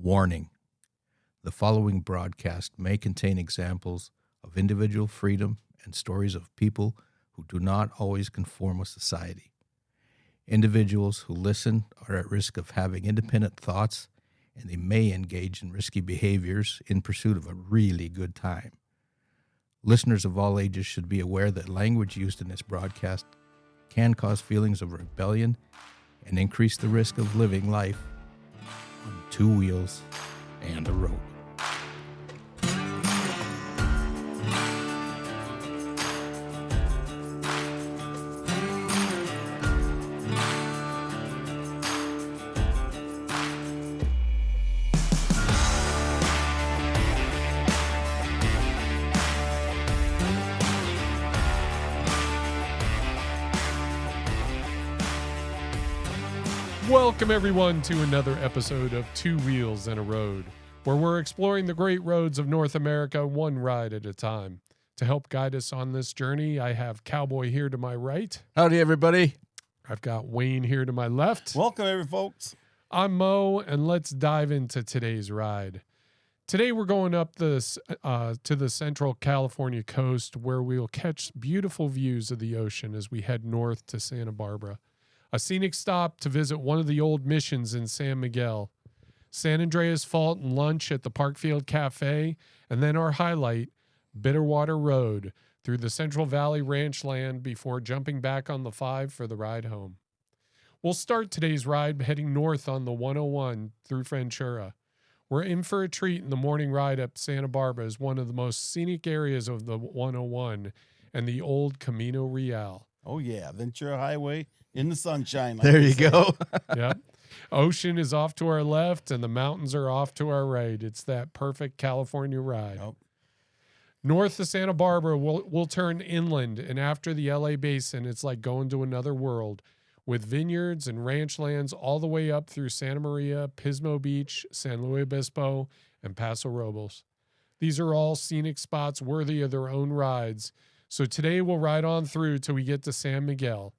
Warning: the following broadcast may contain examples of individual freedom and stories of people who do not always conform with society. Individuals who listen are at risk of having independent thoughts, and they may engage in risky behaviors in pursuit of a really good time. Listeners of all ages should be aware that language used in this broadcast can cause feelings of rebellion and increase the risk of living life on two wheels and a road. Welcome, everyone, to another episode of Two Wheels and a Road, where we're exploring the great roads of North America one ride at a time. To help guide us on this journey, I have Cowboy here to my right. Howdy, everybody. I've got Wayne here to my left. Welcome, folks. I'm Mo, and let's dive into today's ride. Today, we're going up to the Central California coast, where we'll catch beautiful views of the ocean as we head north to Santa Barbara. A scenic stop to visit one of the old missions in San Miguel, San Andreas Fault and lunch at the Parkfield Cafe, and then our highlight, Bitterwater Road, through the Central Valley Ranch land before jumping back on the 5 for the ride home. We'll start today's ride heading north on the 101 through Ventura. We're in for a treat in the morning ride up Santa Barbara as one of the most scenic areas of the 101 and the old Camino Real. Oh, yeah. Ventura Highway in the sunshine. Like There you go. Yep. Ocean is off to our left and the mountains are off to our right. It's that perfect California ride. Yep. North of Santa Barbara, we'll turn inland, and after the LA basin, it's like going to another world with vineyards and ranch lands all the way up through Santa Maria, Pismo Beach, San Luis Obispo, and Paso Robles. These are all scenic spots worthy of their own rides. So today we'll ride on through till we get to San Miguel.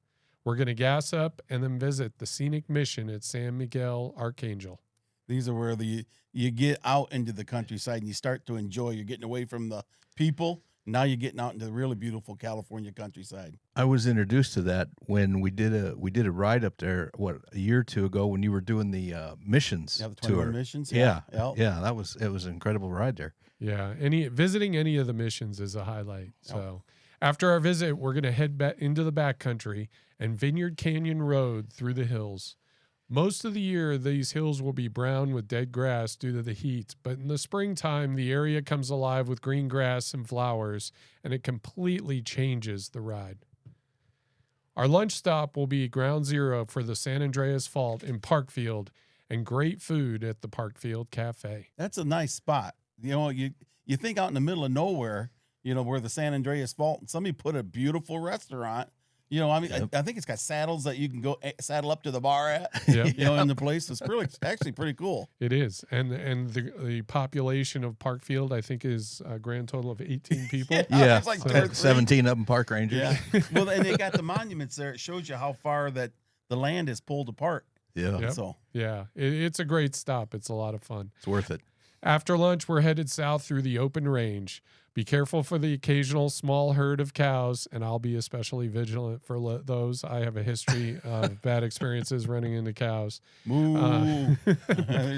We're going to gas up and then visit the scenic mission at San Miguel Archangel. These are where you get out into the countryside and you start to enjoy. You're getting away from the people. Now you're getting out into the really beautiful California countryside. I was introduced to that when we did a ride up there, a year or two ago, when you were doing the missions Yeah, the 21 tour. missions. Yeah, Yep. yeah, it was an incredible ride there. Yeah, visiting any of the missions is a highlight. So after our visit, we're going to head back into the backcountry and Vineyard Canyon Road through the hills. Most of the year, these hills will be brown with dead grass due to the heat, but in the springtime, the area comes alive with green grass and flowers, and it completely changes the ride. Our lunch stop will be ground zero for the San Andreas Fault in Parkfield, and great food at the Parkfield Cafe. That's a nice spot. You know, you think out in the middle of nowhere, you know, where the San Andreas Fault, and somebody put a beautiful restaurant. You know, I mean, Yep. I think it's got saddles that you can go saddle up to the bar at. Yep. You know, in the place. It's actually pretty cool. It is, and the population of Parkfield, I think, is a grand total of 18 people. Yeah, it's like so 2 or 3. 17 up in Park Rangers. Yeah. Well, and they got the monuments there. It shows you how far that the land is pulled apart. Yeah, Yep. So Yeah, it's a great stop. It's a lot of fun. it's worth it. After lunch, we're headed south through the open range. Be careful for the occasional small herd of cows, and I'll be especially vigilant for those. I have a history of bad experiences running into cows. moo.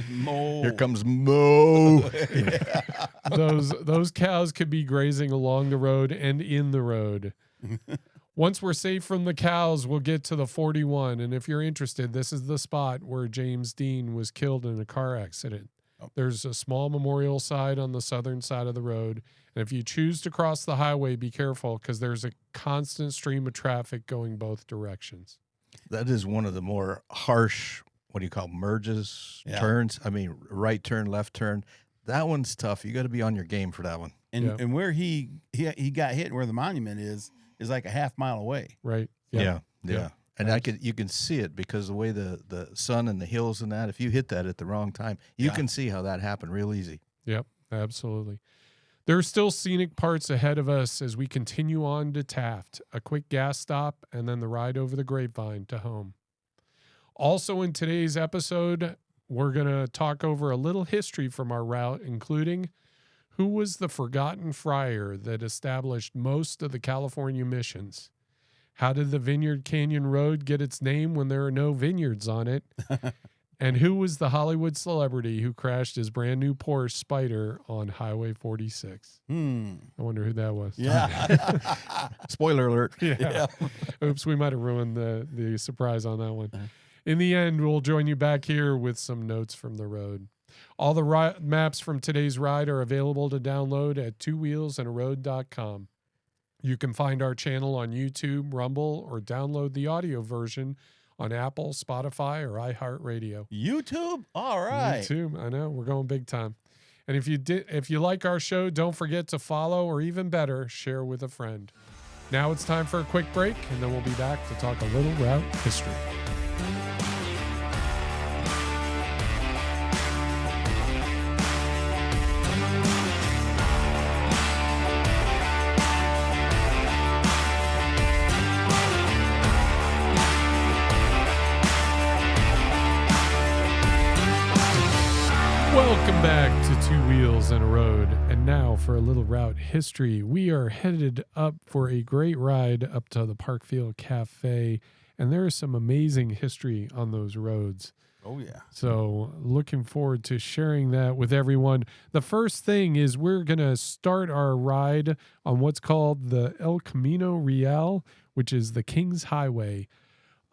Mo. Here comes Mo. Those cows could be grazing along the road and in the road. Once we're safe from the cows, we'll get to the 41. And if you're interested, this is the spot where James Dean was killed in a car accident. There's a small memorial site on the southern side of the road. And if you choose to cross the highway, be careful because there's a constant stream of traffic going both directions. That is one of the more harsh, what do you call, merges, Yeah. turns? I mean, right turn, left turn. That one's tough. You got to be on your game for that one. And Yeah. and where he got hit, where the monument is like a half mile away. Right? Yeah. Yeah. And you can see it because the way the sun and the hills and that, if you hit that at the wrong time, you Yeah. can see how that happened real easy. Yep, absolutely. There are still scenic parts ahead of us as we continue on to Taft, a quick gas stop, and then the ride over the Grapevine to home. Also in today's episode, we're going to talk over a little history from our route, including who was the forgotten friar that established most of the California missions? How did the Vineyard Canyon Road get its name when there are no vineyards on it? And who was the Hollywood celebrity who crashed his brand new Porsche Spyder on Highway 46? I wonder who that was. Yeah. Spoiler alert. Yeah. Oops, we might have ruined the surprise on that one. In the end, we'll join you back here with some notes from the road. All the maps from today's ride are available to download at twowheelsandaroad.com. You can find our channel on YouTube, Rumble, or download the audio version on Apple, Spotify, or iHeartRadio. YouTube? All right. YouTube, I know, we're going big time. And if you like our show, don't forget to follow, or even better, share with a friend. Now it's time for a quick break, and then we'll be back to talk a little route history. Welcome back to Two Wheels and a Road. And now for a little route history. We are headed up for a great ride up to the Parkfield Cafe. And there is some amazing history on those roads. Oh, yeah. So looking forward to sharing that with everyone. The first thing is we're going to start our ride on what's called the El Camino Real, which is the King's Highway.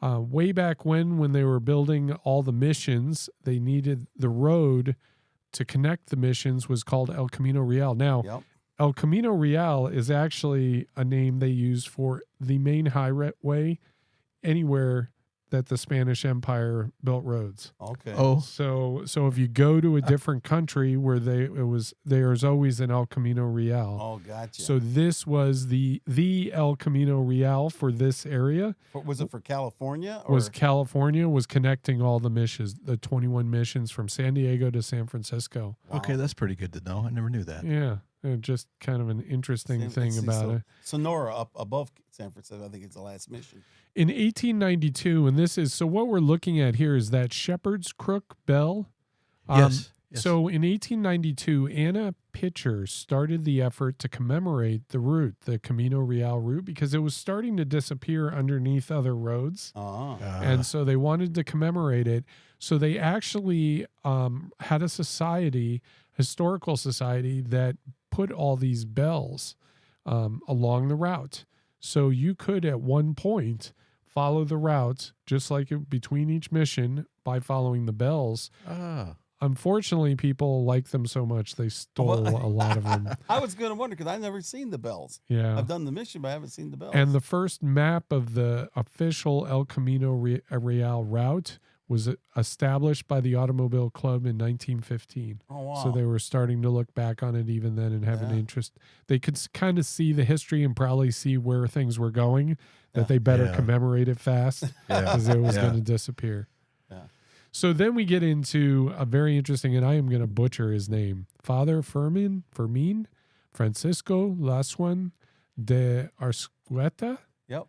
Way back when they were building all the missions, they needed the road to connect the missions was called El Camino Real. Now, El Camino Real is actually a name they use for the main highway anywhere that the Spanish Empire built roads. Okay. Oh, So if you go to a different country where there's always an El Camino Real. Oh, gotcha. So this was the El Camino Real for this area. Was it for California? Or? California was connecting all the missions, the 21 missions from San Diego to San Francisco. Wow. okay, that's pretty good to know. I never knew that. Yeah, just kind of an interesting thing about it. Sonora up above San Francisco, I think it's the last mission. In 1892, and so what we're looking at here is that Shepherd's Crook Bell. Yes. So in 1892, Anna Pitcher started the effort to commemorate the route, the Camino Real route, because it was starting to disappear underneath other roads. And so they wanted to commemorate it. So they actually had a historical society that put all these bells along the route. So you could at one point follow the route, just like between each mission, by following the bells. Unfortunately, people like them so much, they stole a lot of them. I was going to wonder because I've never seen the bells. Yeah. I've done the mission, but I haven't seen the bells. And the first map of the official El Camino Real route was established by the Automobile Club in 1915. Oh, wow. So they were starting to look back on it even then and have an interest. They could kind of see the history and probably see where things were going, that they better commemorate it fast because it was going to disappear. Yeah. So then we get into a very interesting, and I am going to butcher his name, Father Fermin Francisco Laswan de Arscueta. Yep.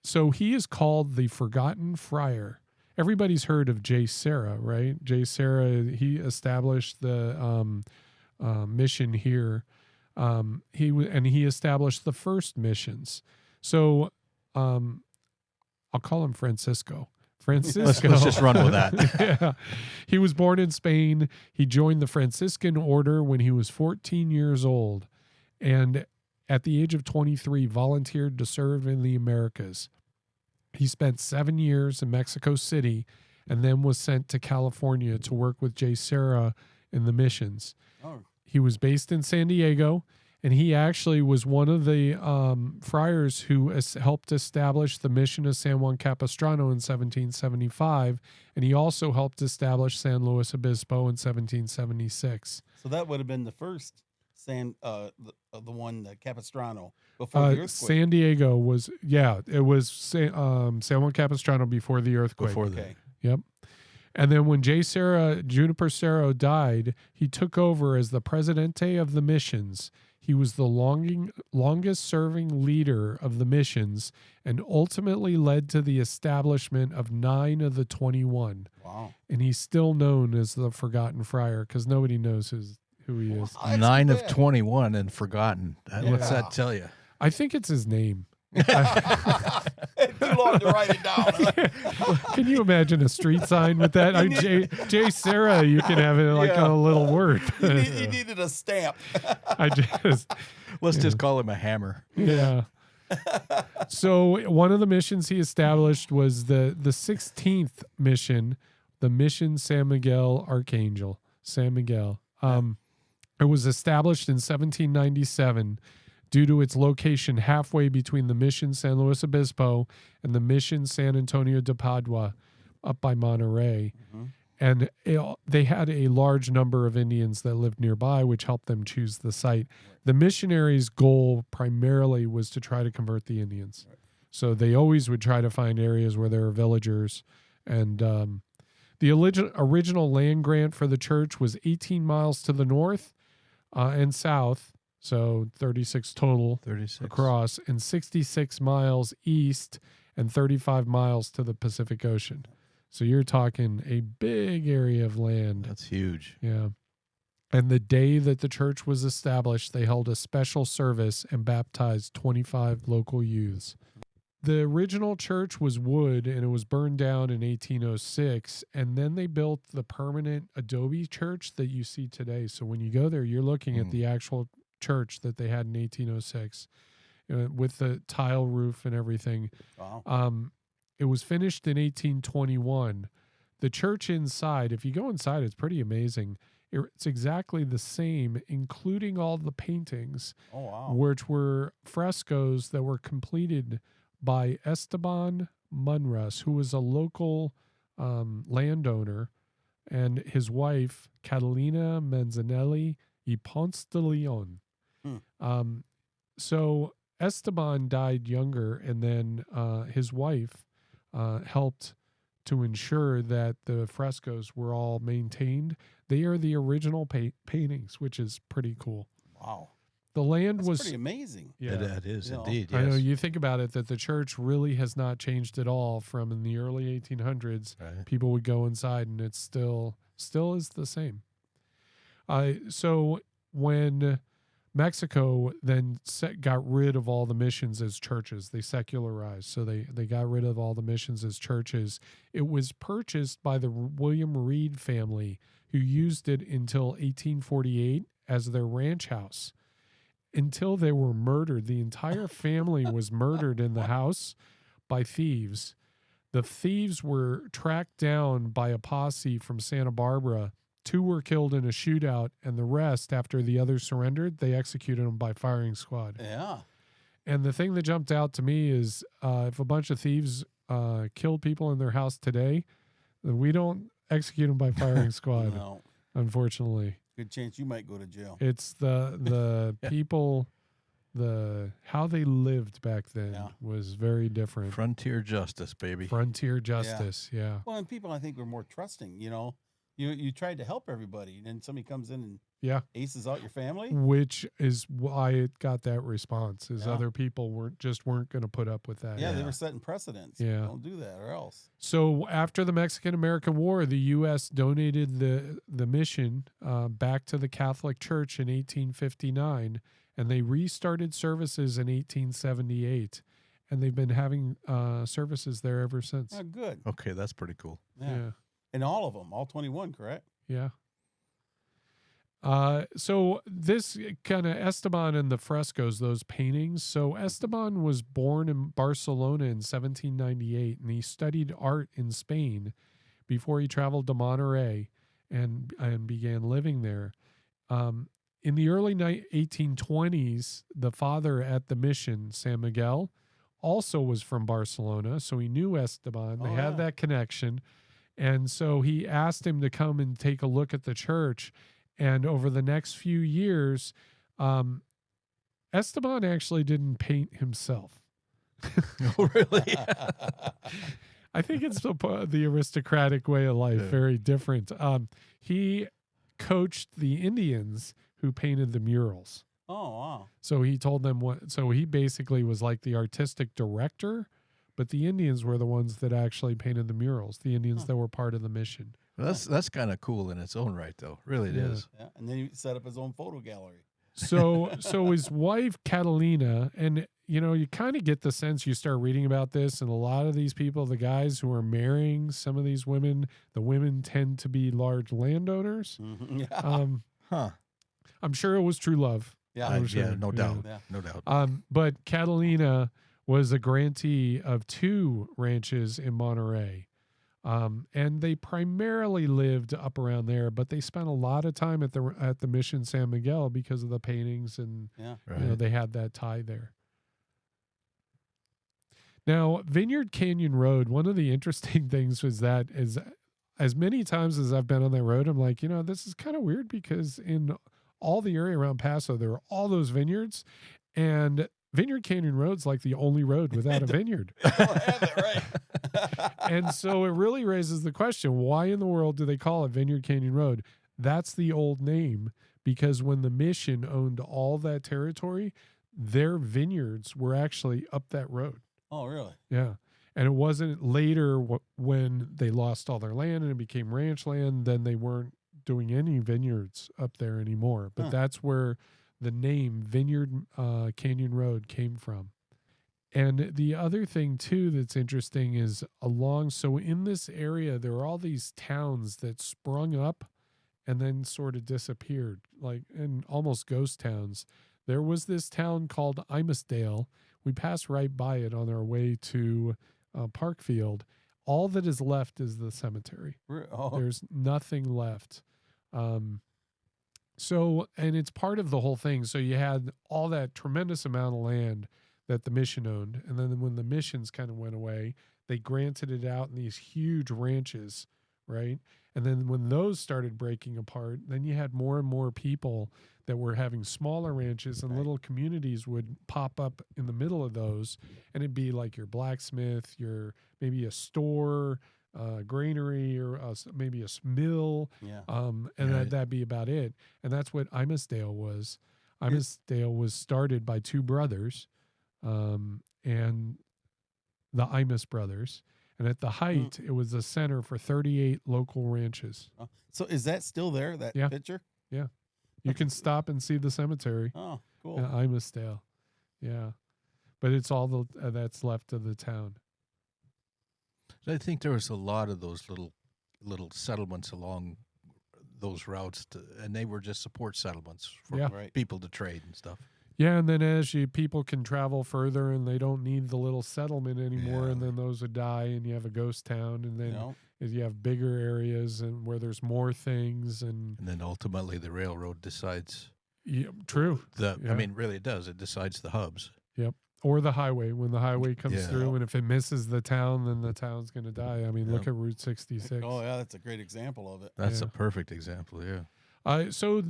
So he is called the Forgotten Friar. Everybody's heard of J. Serra, right? J. Serra, he established the mission here. He established the first missions. So I'll call him Francisco. Let's just run with that. Yeah. He was born in Spain. He joined the Franciscan order when he was 14 years old. And at the age of 23, volunteered to serve in the Americas. He spent 7 years in Mexico City and then was sent to California to work with J. Serra in the missions. Oh. He was based in San Diego, and he actually was one of the friars who helped establish the mission of San Juan Capistrano in 1775, and he also helped establish San Luis Obispo in 1776. So that would have been the first the one Capistrano before the earthquake. San Diego was it was San Juan Capistrano before the earthquake. Yep. And then when Juniper Cerro died, he took over as the Presidente of the missions. He was the longest-serving leader of the missions and ultimately led to the establishment of 9 of the 21. Wow. And he's still known as the Forgotten Friar because nobody knows who he is. Wow, that's 9 too of bad. 21 and forgotten. What's Yeah. that tell you? I think it's his name. It's too long to write it down. Huh? Can you imagine a street sign with that? J. Sarah, you can have it like Yeah. a little word. He needed a stamp. I just, Let's just call him a hammer. yeah. So one of the missions he established was the 16th mission, the Mission San Miguel Archangel. San Miguel. It was established in 1797 due to its location halfway between the Mission San Luis Obispo and the Mission San Antonio de Padua up by Monterey. Mm-hmm. And they had a large number of Indians that lived nearby, which helped them choose the site. The missionaries' goal primarily was to try to convert the Indians. Right. So they always would try to find areas where there were villagers. And the original land grant for the church was 18 miles to the north and south, so 36 total 36. across, and 66 miles east and 35 miles to the Pacific Ocean. So you're talking a big area of land. That's huge. Yeah. And the day that the church was established, they held a special service and baptized 25 local youths. The original church was wood and it was burned down in 1806. And then they built the permanent adobe church that you see today. So when you go there, you're looking at the actual church that they had in 1806 with the tile roof and everything. Wow. It was finished in 1821. The church inside, if you go inside, it's pretty amazing. It's exactly the same, including all the paintings, Oh, wow. which were frescoes that were completed by Esteban Munras, who was a local landowner, and his wife, Catalina Manzanelli y Ponce de Leon. So Esteban died younger, and then his wife helped to ensure that the frescoes were all maintained. They are the original paintings, which is pretty cool. Wow. The land That's was pretty amazing. yeah. It is You know, indeed. I know Yes. you think about it that the church really has not changed at all from in the early 1800s. Right. People would go inside and it's still is the same. So when Mexico then got rid of all the missions as churches, they secularized. So they got rid of all the missions as churches. It was purchased by the William Reed family, who used it until 1848 as their ranch house. Until they were murdered. The entire family was murdered in the house by thieves. The thieves were tracked down by a posse from Santa Barbara. 2 were killed in a shootout, and the rest, after the others surrendered, they executed them by firing squad. Yeah. And the thing that jumped out to me is if a bunch of thieves killed people in their house today, then we don't execute them by firing squad, No. unfortunately. Good chance you might go to jail. It's the people, how they lived back then Yeah. was very different. Frontier justice, baby. Frontier justice, yeah. Well, and people, I think, were more trusting. You know, you tried to help everybody, and then somebody comes in and Yeah. aces out your family. Which is why it got that response, is Yeah. other people weren't going to put up with that. Yeah, they Yeah. were setting precedents. Yeah. Don't do that, or else. So after the Mexican-American War, the U.S. donated the mission back to the Catholic Church in 1859, and they restarted services in 1878, and they've been having services there ever since. Oh, good. Okay, that's pretty cool. Yeah. And all of them, all 21, correct? Yeah. So this kind of Esteban and the frescoes, those paintings. So Esteban was born in Barcelona in 1798, and he studied art in Spain before he traveled to Monterey and began living there. In the early 1820s, the father at the mission, San Miguel, also was from Barcelona, so he knew Esteban. They had that connection. And so he asked him to come and take a look at the church. And over the next few years, Esteban actually didn't paint himself. Oh, really? I think it's the aristocratic way of life, Yeah. very different. He coached the Indians who painted the murals. Oh, wow. So he told them what. So he basically was like the artistic director, but the Indians were the ones that actually painted the murals. The Indians that were part of the mission. Well, that's kind of cool in its own right, though. Really, it is. Yeah. And then he set up his own photo gallery. So his wife Catalina, and you kind of get the sense, you start reading about this, and a lot of these people, the guys who are marrying some of these women, the women tend to be large landowners. Mm-hmm. Huh. I'm sure it was true love. Yeah. I'm sure. Yeah, no doubt. Yeah. No doubt. But Catalina was a grantee of 2 ranches in Monterey. And they primarily lived up around there, but they spent a lot of time at the Mission San Miguel because of the paintings, and Right. they had that tie there. Now, Vineyard Canyon Road, one of the interesting things was that is, as many times as I've been on that road, I'm like, this is kind of weird because in all the area around Paso, there are all those vineyards, and Vineyard Canyon Road's like the only road without a vineyard. Don't have it, right. And so it really raises the question, why in the world do they call it Vineyard Canyon Road? That's the old name because when the mission owned all that territory, their vineyards were actually up that road. Oh, really? Yeah. And it wasn't later when they lost all their land and it became ranch land, then they weren't doing any vineyards up there anymore. But that's where the name Vineyard Canyon Road came from. And the other thing, too, that's interesting is so in this area, there are all these towns that sprung up and then sort of disappeared, like in almost ghost towns. There was this town called Imusdale. We passed right by it on our way to Parkfield. All that is left is the cemetery. Oh. There's nothing left. And it's part of the whole thing. So you had all that tremendous amount of land that the mission owned. And then when the missions kind of went away, they granted it out in these huge ranches, right? And then when those started breaking apart, then you had more and more people that were having smaller ranches, and little communities would pop up in the middle of those. And it'd be like your blacksmith, your maybe a store, granary, or maybe a mill. Yeah. That'd be about it. And that's what Imusdale was. Imusdale was started by 2 brothers, and the Imus brothers. And at the height, it was a center for 38 local ranches. So is that still there, that picture? Yeah. You can stop and see the cemetery. Oh, cool. Imusdale. Yeah. But it's all that's left of the town. I think there was a lot of those little settlements along those routes, and they were just support settlements for people to trade and stuff. Yeah, and then as people can travel further and they don't need the little settlement anymore, and then those would die, and you have a ghost town, and then you have bigger areas and where there's more things, and then ultimately the railroad decides. Yeah, true. I mean, really, it does. It decides the hubs. Yep. Or the highway, when the highway comes through, and if it misses the town, then the town's going to die. I mean, look at Route 66. Oh, yeah, that's a great example of it. That's a perfect example, yeah. So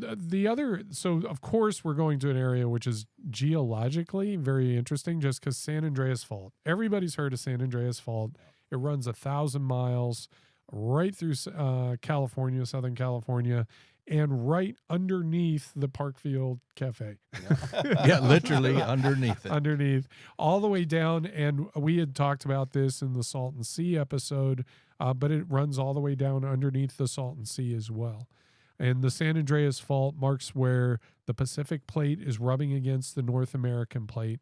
of course, we're going to an area which is geologically very interesting just because San Andreas Fault. Everybody's heard of San Andreas Fault. It runs 1,000 miles right through California, Southern California, and right underneath the Parkfield Cafe. Yeah, literally underneath it. Underneath, all the way down. And we had talked about this in the Salton Sea episode, but it runs all the way down underneath the Salton Sea as well. And the San Andreas Fault marks where the Pacific Plate is rubbing against the North American Plate.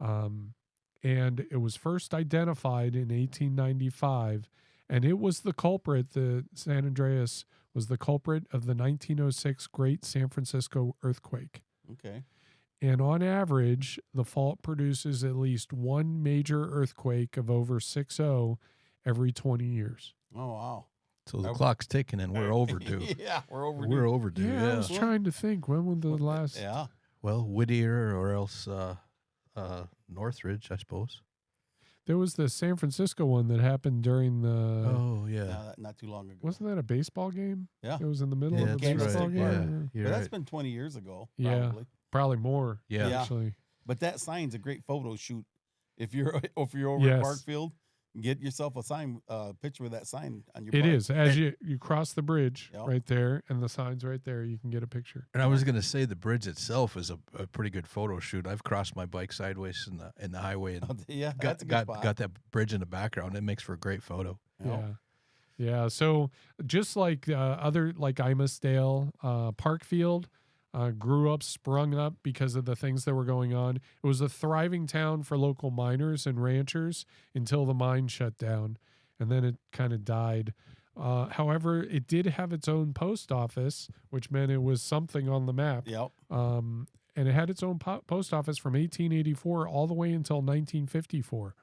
And it was first identified in 1895. And it was the culprit, the San Andreas was the culprit of the 1906 Great San Francisco earthquake. Okay. And on average, the fault produces at least one major earthquake of over 6.0 every 20 years. Oh, wow. So the clock's ticking, and we're overdue. Yeah, we're overdue. We're overdue, I was trying to think, when was the last... Yeah. Well, Whittier or else Northridge, I suppose. There was the San Francisco one that happened during the... Oh, yeah. Not too long ago. Wasn't that a baseball game? Yeah. It was in the middle of a that's baseball right. game? Yeah. But that's been 20 years ago, Yeah. probably. Probably more, Yeah. actually. But that sign's a great photo shoot. If you're over Yes. at Parkfield, get yourself a sign, picture of that sign on your. It bike. is as you cross the bridge Yep. right there, and the sign's right there. You can get a picture. And I was going to say the bridge itself is a pretty good photo shoot. I've crossed my bike sideways in the highway and Yeah, got that's a good got, spot. got that bridge in the background. It makes for a great photo. Yep. Yeah. So just like other like Imusdale, Parkfield grew up, sprung up because of the things that were going on. It was a thriving town for local miners and ranchers until the mine shut down, and then it kind of died. However, it did have its own post office, which meant it was something on the map. Yep. And it had its own post office from 1884 all the way until 1954.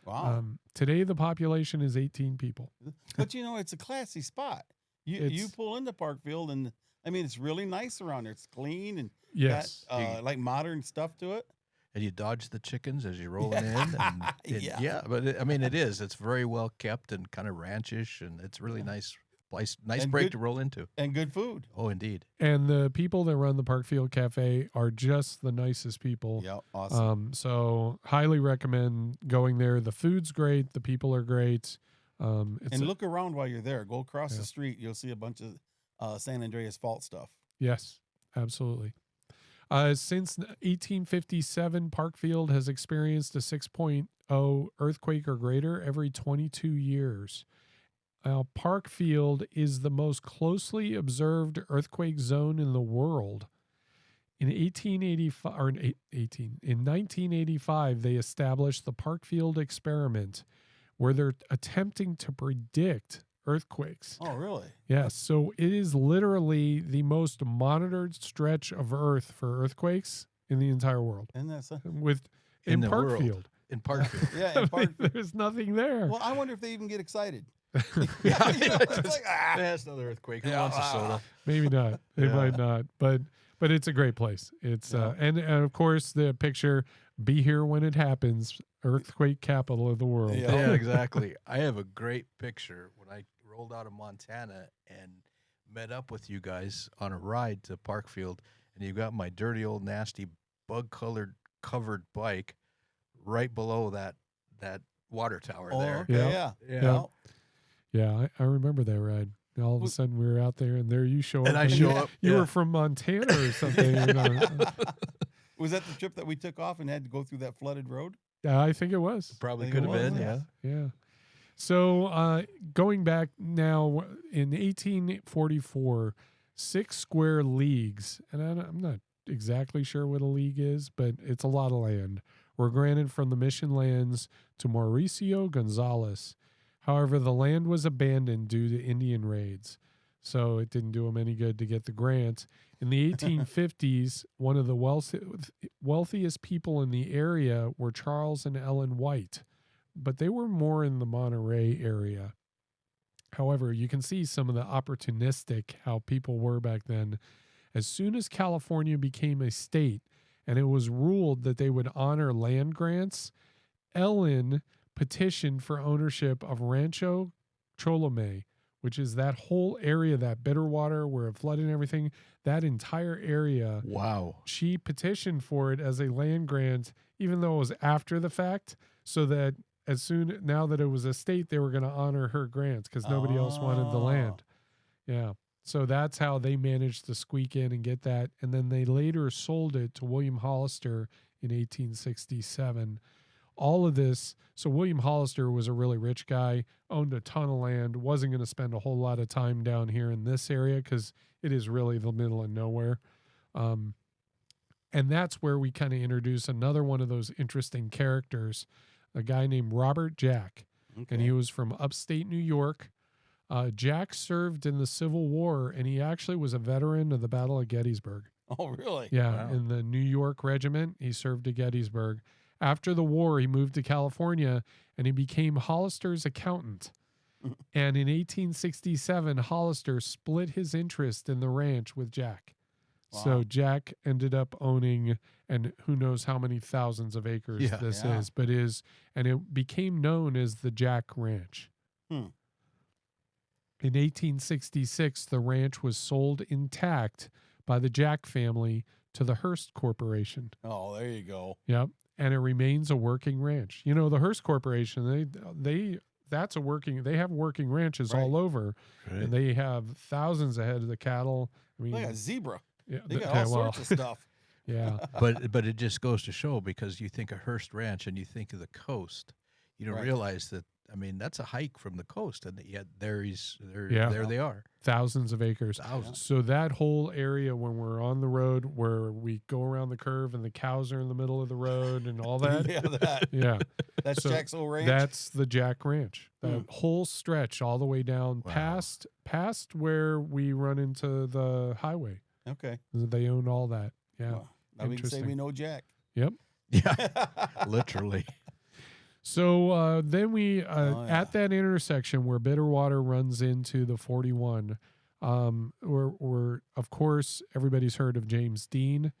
Wow. Today, the population is 18 people. But it's a classy spot. You pull into Parkfield, and I mean, it's really nice around there. It's clean and Yes. got, like modern stuff to it. And you dodge the chickens as you're rolling in. And Yeah. but it is. It's very well kept and kind of ranchish, and it's really nice place, nice And break good- to roll into. And good food. Oh, indeed. And the people that run the Parkfield Cafe are just the nicest people. Yep. Awesome. So highly recommend going there. The food's great. The people are great. And look around while you're there. Go across Yeah. the street. You'll see a bunch of San Andreas fault stuff. Yes, absolutely. Since 1857, Parkfield has experienced a 6.0 earthquake or greater every 22 years. Now, Parkfield is the most closely observed earthquake zone in the world. In 1985, they established the Parkfield experiment, where they're attempting to predict earthquakes. Oh, really? Yes, so it is literally the most monitored stretch of Earth for earthquakes in the entire world. Isn't that so? In the world. Parkfield. In Parkfield. Yeah. I In mean, Parkfield. there's nothing there. Well, I wonder if they even get excited. Yeah, It's like, That's another earthquake. Who Yeah, wants a soda? Maybe not. They Yeah. might not. But it's a great place. It's Yeah. and of course the picture, be here when it happens, earthquake capital of the world. Yeah. Yeah, exactly. I have a great picture when I rolled out of Montana and met up with you guys on a ride to Parkfield, and you got my dirty old nasty bug-colored covered bike right below that water tower oh, there. okay, Yeah. yeah. Yeah. Yeah, I remember that ride. And all of a Well- sudden we were out there and there you show up. And I you- show up. You yeah. were from Montana or something. Was that the trip that we took off and had to go through that flooded road? Yeah, I think it was. Probably I could think have it been, was, yeah. Yeah. So going back now in 1844, 6 square leagues, and I'm not exactly sure what a league is, but it's a lot of land, were granted from the mission lands to Mauricio Gonzalez. However, the land was abandoned due to Indian raids, so it didn't do him any good to get the grant. In the 1850s, one of the wealthiest people in the area were Charles and Ellen White, but they were more in the Monterey area. However, you can see some of the opportunistic how people were back then. As soon as California became a state and it was ruled that they would honor land grants, Ellen petitioned for ownership of Rancho Cholome, which is that whole area, that Bitterwater where it flooded and everything, that entire area. Wow. She petitioned for it as a land grant, even though it was after the fact, so that now that it was a state, they were going to honor her grants because nobody else wanted the land. Yeah. So that's how they managed to squeak in and get that. And then they later sold it to William Hollister in 1867. All of this. So William Hollister was a really rich guy, owned a ton of land, wasn't going to spend a whole lot of time down here in this area because it is really the middle of nowhere. And that's where we kind of introduce another one of those interesting characters, a guy named Robert Jack. Okay. And he was from upstate New York. Jack served in the Civil War, and he actually was a veteran of the Battle of Gettysburg. Oh, really? Yeah, Wow. in the New York Regiment, he served at Gettysburg. After the war, he moved to California, and he became Hollister's accountant. And in 1867, Hollister split his interest in the ranch with Jack. So Wow. Jack ended up owning, and who knows how many thousands of acres Yeah. this Yeah. is, and it became known as the Jack Ranch. Hmm. In 1866, the ranch was sold intact by the Jack family to the Hearst Corporation. Oh, there you go. Yep. and it remains a working ranch. You know, the Hearst Corporation, they have working ranches Right. all over, Right. and they have thousands of head of the cattle. I mean, They got zebra. yeah, They got all sorts of stuff. Yeah, But it just goes to show, because you think of Hearst Ranch and you think of the coast, you don't Right. realize that. I mean, that's a hike from the coast, and yet there Yeah. they are, thousands of acres. thousands. So that whole area, when we're on the road, where we go around the curve and the cows are in the middle of the road and all that, Yeah, that. yeah, That's So Jack's old ranch. that's the Jack Ranch. That Hmm. whole stretch all the way down Wow. past where we run into the highway. Okay. They own all that. Yeah. Well, now we can say Interesting. we know Jack. Yep. Yeah, literally. So then we Oh, yeah. at that intersection where Bitterwater runs into the 41, we're of course everybody's heard of James Dean.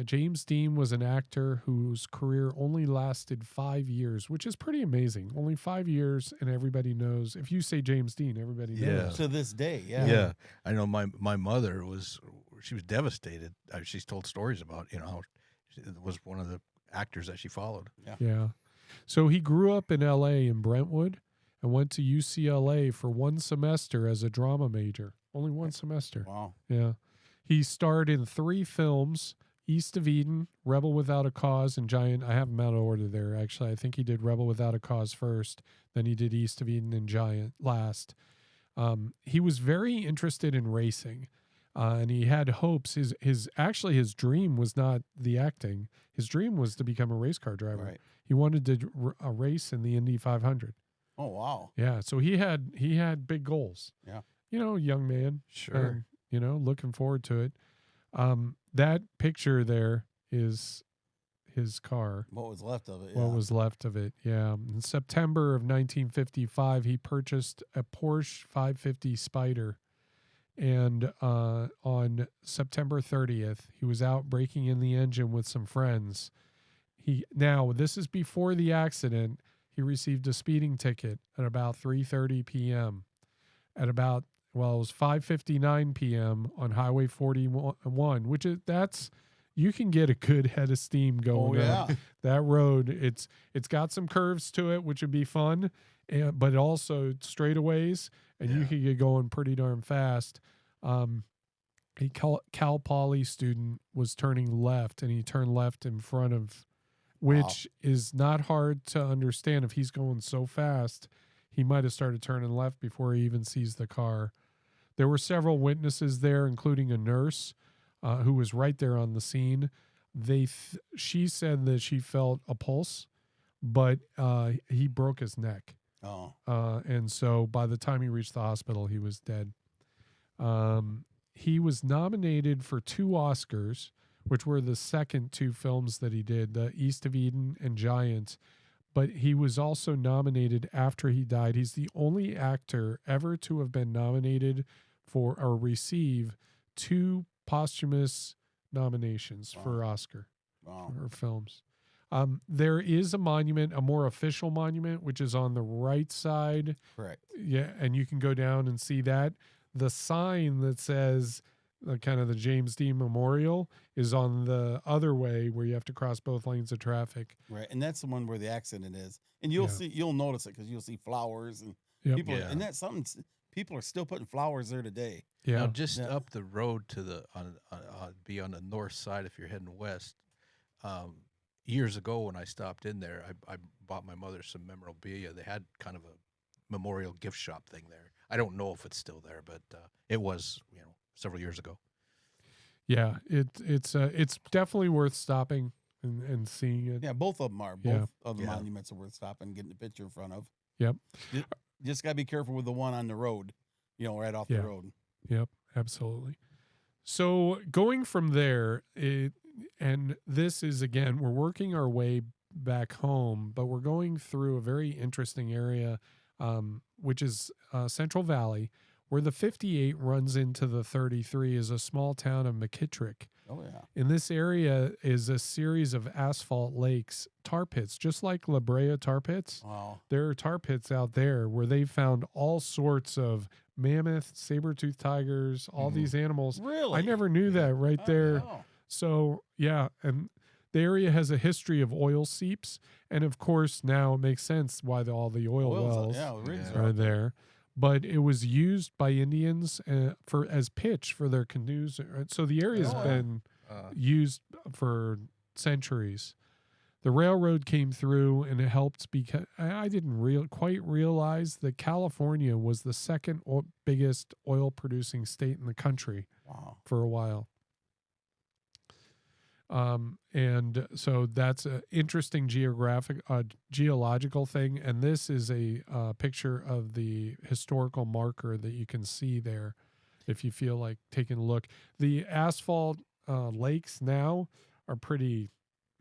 James Dean was an actor whose career only lasted 5 years, which is pretty amazing. Only 5 years, and everybody knows. If you say James Dean, everybody Yeah. knows. To this day, yeah. Yeah. I know my mother was devastated. She's told stories about how she was one of the actors that she followed. Yeah. So he grew up in L.A. in Brentwood and went to UCLA for 1 semester as a drama major. Only 1 semester. Wow. Yeah. He starred in 3 films: East of Eden, Rebel Without a Cause, and Giant. I have them out of order there, actually. I think he did Rebel Without a Cause first, then he did East of Eden and Giant last. He was very interested in racing, and he had hopes. His dream was not the acting. His dream was to become a race car driver. Right. He wanted to race in the Indy 500. Oh, wow. Yeah, so he had big goals. Yeah. Young man. Sure. Looking forward to it. That picture there is his car. What was left of it? What yeah. was left of it. Yeah. In September of 1955, he purchased a Porsche 550 Spider. And on September 30th, he was out breaking in the engine with some friends. Now, this is before the accident. He received a speeding ticket at about 3:30 p.m. At about, it was 5:59 p.m. on Highway 41, which you can get a good head of steam going Oh, yeah. on that road. It's got some curves to it, which would be fun, but also straightaways, and you Yeah. can get going pretty darn fast. A Cal Poly student was turning left, and he turned left in front of, which is not hard to understand. If he's going so fast, he might have started turning left before he even sees the car. There were several witnesses there, including a nurse who was right there on the scene. She said that she felt a pulse, but he broke his neck. Oh. And so by the time he reached the hospital, he was dead. He was nominated for 2 Oscars, which were the second 2 films that he did, the East of Eden and Giant. But he was also nominated after he died. He's the only actor ever to have been nominated for or receive 2 posthumous nominations for Oscar Wow. for films. There is a monument, a more official monument, which is on the right side. Correct. Yeah, and you can go down and see that. The sign that says kind of the James Dean Memorial is on the other way, where you have to cross both lanes of traffic. Right. And that's the one where the accident is. And you'll notice it because you'll see flowers and Yep. people. Yeah. And that's something people are still putting flowers there today. Yeah. Now, just Yeah. up the road to be on the north side if you're heading west. Years ago, when I stopped in there, I bought my mother some memorabilia. They had kind of a memorial gift shop thing there. I don't know if it's still there, but it was, several years ago. Yeah, it's definitely worth stopping and seeing it. Yeah, both of them are. Yeah. Both of the Yeah. monuments are worth stopping and getting a picture in front of. Yep. Just got to be careful with the one on the road, right off Yeah. the road. Yep, absolutely. So going from there, and this is, again, we're working our way back home, but we're going through a very interesting area, which is Central Valley, where the 58 runs into the 33, is a small town of McKittrick. Oh, yeah. In this area is a series of asphalt lakes, tar pits, just like La Brea tar pits. Wow. There are tar pits out there where they found all sorts of mammoth, saber-toothed tigers, all these animals. Really? I never knew that right Oh, there. no. So, yeah, and The area has a history of oil seeps, and of course now it makes sense why all the oil wells rigs are there. But it was used by Indians as pitch for their canoes. So the area's been used for centuries. The railroad came through, and it helped because I didn't quite realize that California was the second biggest oil-producing state in the country for a while. And so that's an interesting geological thing. And this is a picture of the historical marker that you can see there if you feel like taking a look. The asphalt lakes now are pretty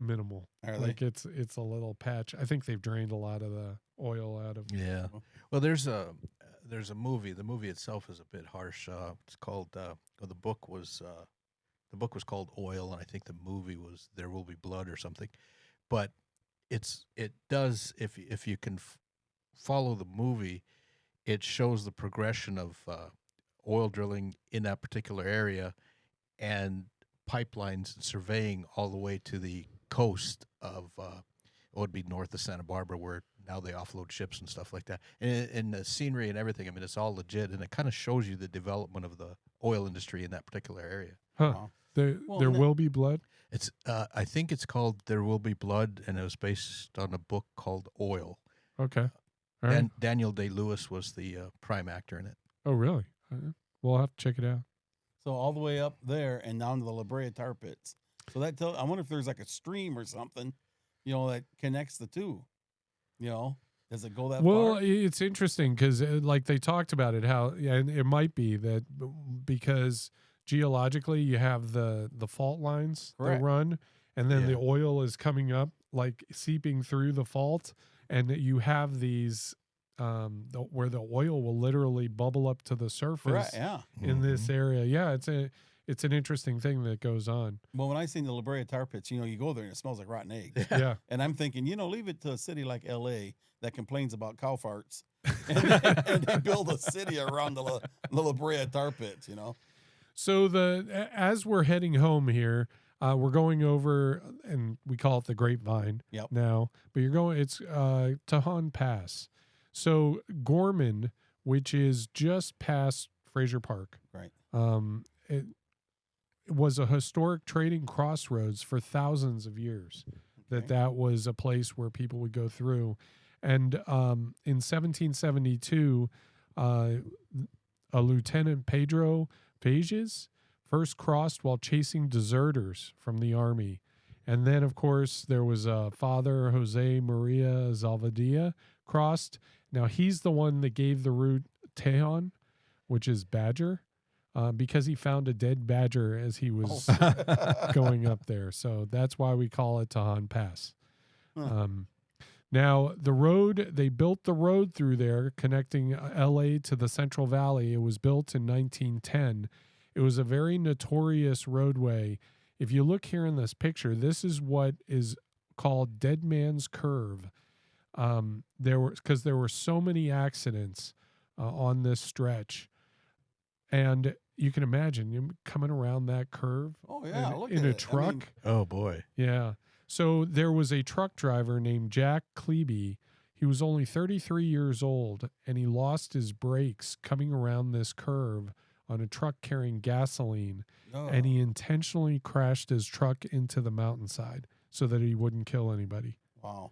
minimal. Are like they? It's a little patch. I think they've drained a lot of the oil out of. Yeah. Well, there's a movie. The movie itself is a bit harsh. It's called the book was called Oil, and I think the movie was There Will Be Blood or something. But it does, if you can follow the movie, it shows the progression of oil drilling in that particular area and pipelines and surveying all the way to the coast of it would be north of Santa Barbara, where now they offload ships and stuff like that. And the scenery and everything, I mean, it's all legit, and it kind of shows you the development of the oil industry in that particular area. Huh. Wow. There will be blood. It's I think it's called There Will Be Blood, and it was based on a book called Oil. Okay. All right. Daniel Day-Lewis was the prime actor in it. Oh, really? We'll have to check it out. So all the way up there and down to the La Brea tar pits. So I wonder if there's like a stream or something, that connects the two. Does it go that far? Well, it's interesting because like they talked about it, how and it might be that because geologically you have the fault lines that run, and then the oil is coming up, like seeping through the fault, and you have these where the oil will literally bubble up to the surface in this area. Yeah, it's an interesting thing that goes on. Well, when I seen the La Brea tar pits, you go there and it smells like rotten eggs. Yeah. And I'm thinking, leave it to a city like L.A. that complains about cow farts, and they build a city around the La Brea tar pits, So as we're heading home here, we're going over, and we call it the Grapevine now, but it's Tejon Pass. So Gorman, which is just past Fraser Park, right? It was a historic trading crossroads for thousands of years. Okay. That was a place where people would go through, and in 1772, a Lieutenant Pedro Pages first crossed while chasing deserters from the army. And then, of course, there was Father Jose Maria Zalvadia crossed. Now, he's the one that gave the route Tejon, which is badger, because he found a dead badger as he was going up there. So that's why we call it Tejon Pass. Huh. Now, they built the road through there connecting L.A. to the Central Valley. It was built in 1910. It was a very notorious roadway. If you look here in this picture, this is what is called Dead Man's Curve. Because there were so many accidents on this stretch. And you can imagine you coming around that curve in a truck. Oh, boy. Yeah. So there was a truck driver named Jack Klebe. He was only 33 years old, and he lost his brakes coming around this curve on a truck carrying gasoline, and he intentionally crashed his truck into the mountainside so that he wouldn't kill anybody. Wow.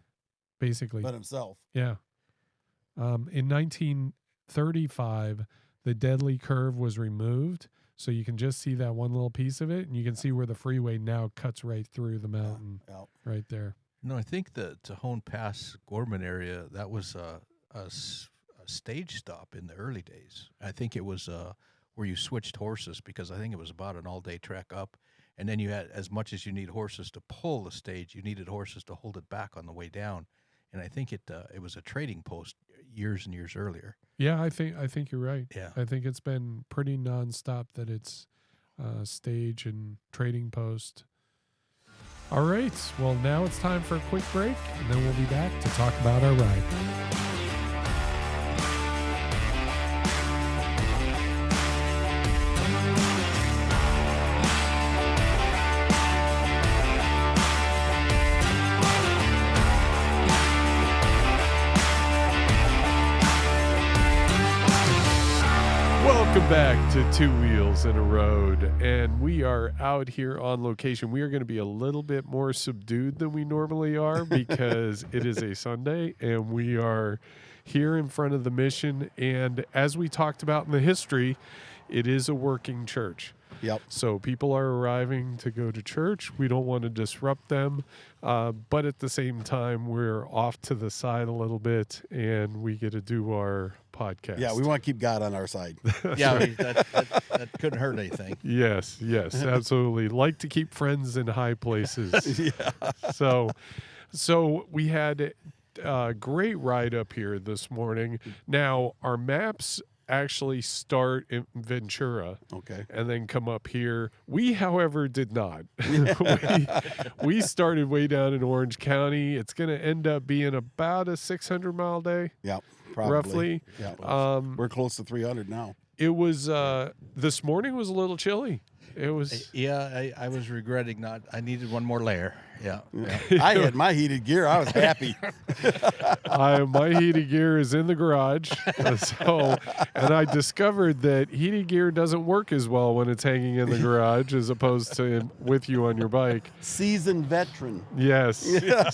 Basically. But himself. Yeah. In 1935, the deadly curve was removed, so you can just see that one little piece of it, and you can see where the freeway now cuts right through the mountain right there. No, I think the Tejon Pass Gorman area, that was a stage stop in the early days. I think it was where you switched horses, because I think it was about an all-day trek up, and then you had, as much as you need horses to pull the stage, you needed horses to hold it back on the way down. And I think it was a trading post years and years earlier. Yeah, I think you're right. Yeah. I think it's been pretty nonstop that it's stage and trading post. All right. Well, now it's time for a quick break, and then we'll be back to talk about our ride. to Two Wheels in a Road, and we are out here on location. We are going to be a little bit more subdued than we normally are because it is a Sunday, and we are here in front of the mission. And as we talked about in the history, it is a working church. Yep. So people are arriving to go to church. We don't want to disrupt them. But at the same time, we're off to the side a little bit and we get to do our podcast. Yeah, we want to keep God on our side. Yeah, I mean, that couldn't hurt anything. Yes, absolutely. Like to keep friends in high places. Yeah. So we had a great ride up here this morning. Now, our maps actually start in Ventura, Okay. and then come up here. We, however, did not. we started way down in Orange County. It's going to end up being about a 600-mile day, Yeah, probably. roughly. Yeah. We're close to 300 now. It was this morning was a little chilly. It was. Yeah, I was regretting not. I needed one more layer. Yeah. I had my heated gear. I was happy. My heated gear is in the garage. And I discovered that heated gear doesn't work as well when it's hanging in the garage as opposed to with you on your bike. Seasoned veteran. Yes.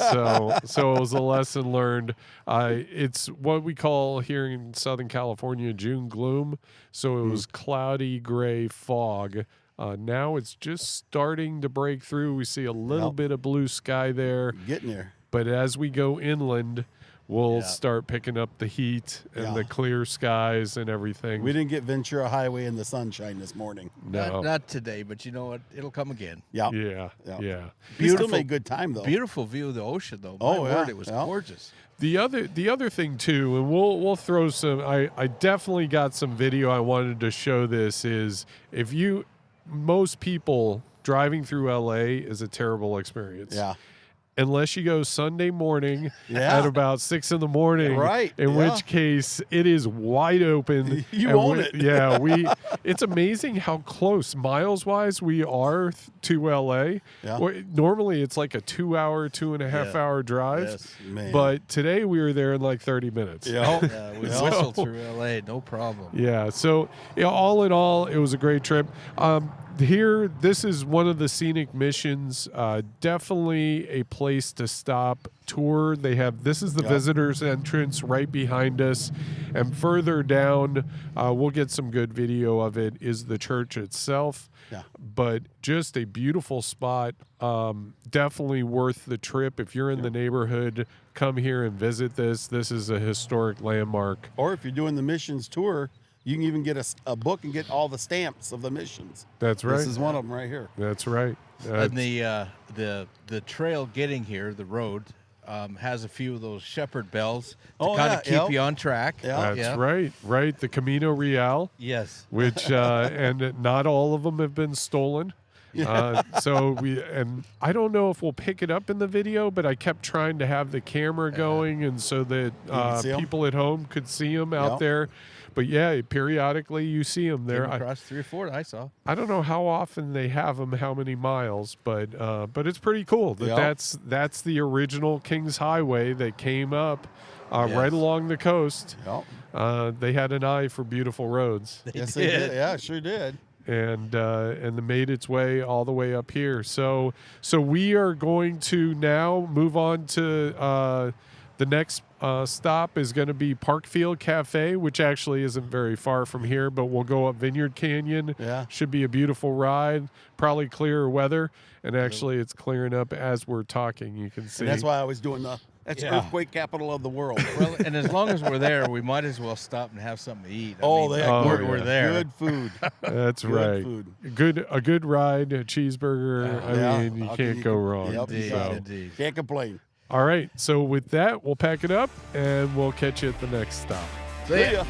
So it was a lesson learned. It's what we call here in Southern California June gloom. So it was cloudy, gray fog. Now it's just starting to break through. We see a little bit of blue sky there. Getting there. But as we go inland, we'll start picking up the heat and the clear skies and everything. We didn't get Ventura Highway in the sunshine this morning. No. Not today, but you know what? It'll come again. Yeah. Yeah. We still made good time, though. Beautiful view of the ocean, though. Oh, My yeah, word, it was yeah. gorgeous. The other thing too, and we'll throw some. I definitely got some video I wanted to show. This is most people driving through LA is a terrible experience. Yeah. Unless you go Sunday morning Yeah. at about 6 a.m, Right, in yeah. which case it is wide open. You and own it. Yeah, it's amazing how close miles-wise we are to LA. Yeah. Normally it's like a 2-hour, 2.5-hour drive. Yes. Man. But today we were there in like 30 minutes. Yeah. We whistled through LA, no problem. Yeah. So all in all, it was a great trip. Here, this is one of the scenic missions. Definitely a place to stop, tour. This is the visitors entrance right behind us, and further down, we'll get some good video of it. Is the church itself? Yeah. But just a beautiful spot. Definitely worth the trip. If you're in the neighborhood, come here and visit this. This is a historic landmark. Or if you're doing the missions tour, you can even get a book and get all the stamps of the missions. That's right. This is one of them right here. That's right. And the trail getting here, the road, has a few of those shepherd bells to kind of keep you on track. Yeah. That's right. The Camino Real. Yes. Which and not all of them have been stolen. So I don't know if we'll pick it up in the video, but I kept trying to have the camera going, and so that people at home could see them out there. But yeah, periodically you see them there. Across 3 or 4 I saw. I don't know how often they have them, how many miles, but it's pretty cool. That's the original Kings Highway that came up right along the coast. Yep. They had an eye for beautiful roads. Yes, they did. Yeah, sure did. And made its way all the way up here. So we are going to now move on to the next stop is going to be Parkfield Cafe, which actually isn't very far from here, but we'll go up Vineyard Canyon. Yeah. Should be a beautiful ride, probably clearer weather, and actually it's clearing up as we're talking. You can see. And that's why I was doing the earthquake capital of the world. Well, and as long as we're there, we might as well stop and have something to eat. We're there. Good food. That's Good right. food. A good ride, a cheeseburger. I mean, you can't go wrong. Yep, Indeed. Can't complain. All right. So with that, we'll pack it up and we'll catch you at the next stop. See ya.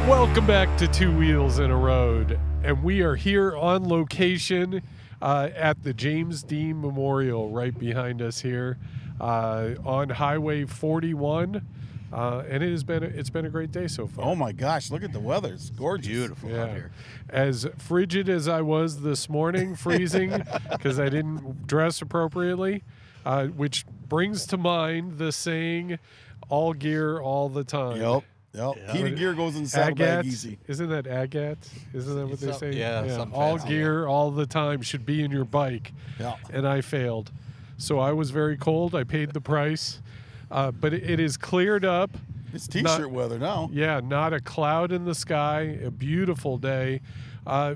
Welcome back to Two Wheels in a Road, and we are here on location at the James Dean Memorial right behind us here. on Highway 41. And it's been a great day so far. Oh my gosh, look at the weather. It's gorgeous. Beautiful out here. As frigid as I was this morning, freezing because I didn't dress appropriately, which brings to mind the saying, all gear all the time. Yep. Yeah. Heated gear goes in the saddlebag easy. Isn't that agat? Isn't that what they say? Yeah. All fancy, gear all the time should be in your bike. Yeah. And I failed. So I was very cold. I paid the price. But it is cleared up. It's t-shirt weather now. Yeah, not a cloud in the sky. A beautiful day.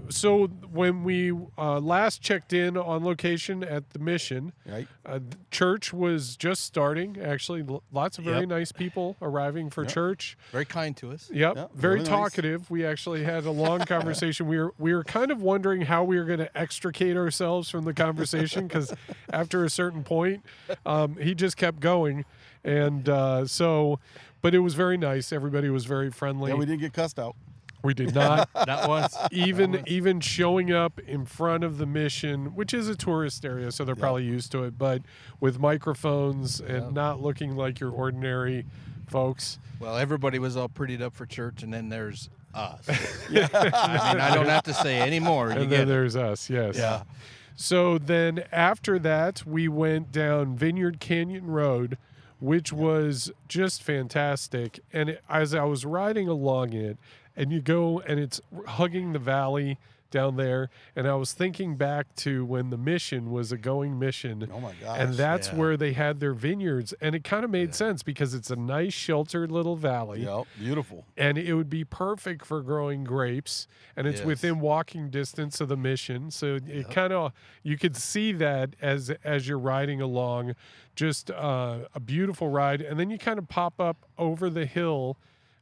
So when we last checked in on location at the Mission, Right. Church was just starting. Actually, lots of very Yep. nice people arriving for church. Very kind to us. Yep, Yep, very really nice. talkative. We actually had a long conversation. We were kind of wondering how we were going to extricate ourselves from the conversation because after a certain point, he just kept going, and but it was very nice. Everybody was very friendly. Yeah, we didn't get cussed out. We did not. Not once. Even showing up in front of the Mission, which is a tourist area, so they're probably used to it, but with microphones and not looking like your ordinary folks. Well, everybody was all prettied up for church, and then there's us. I mean, I don't have to say any more. You And get then it. there's us, yes. Yeah. So then after that, we went down Vineyard Canyon Road, which was just fantastic. And as I was riding along it, and you go and it's hugging the valley down there, and I was thinking back to when the Mission was a going mission. Oh my gosh. And that's yeah. where they had their vineyards. And it kind of made sense because it's a nice sheltered little valley. Yep. Beautiful. And it would be perfect for growing grapes, and it's Yes. within walking distance of the Mission. So it kind of, you could see that as you're riding along, just a beautiful ride. And then you kind of pop up over the hill.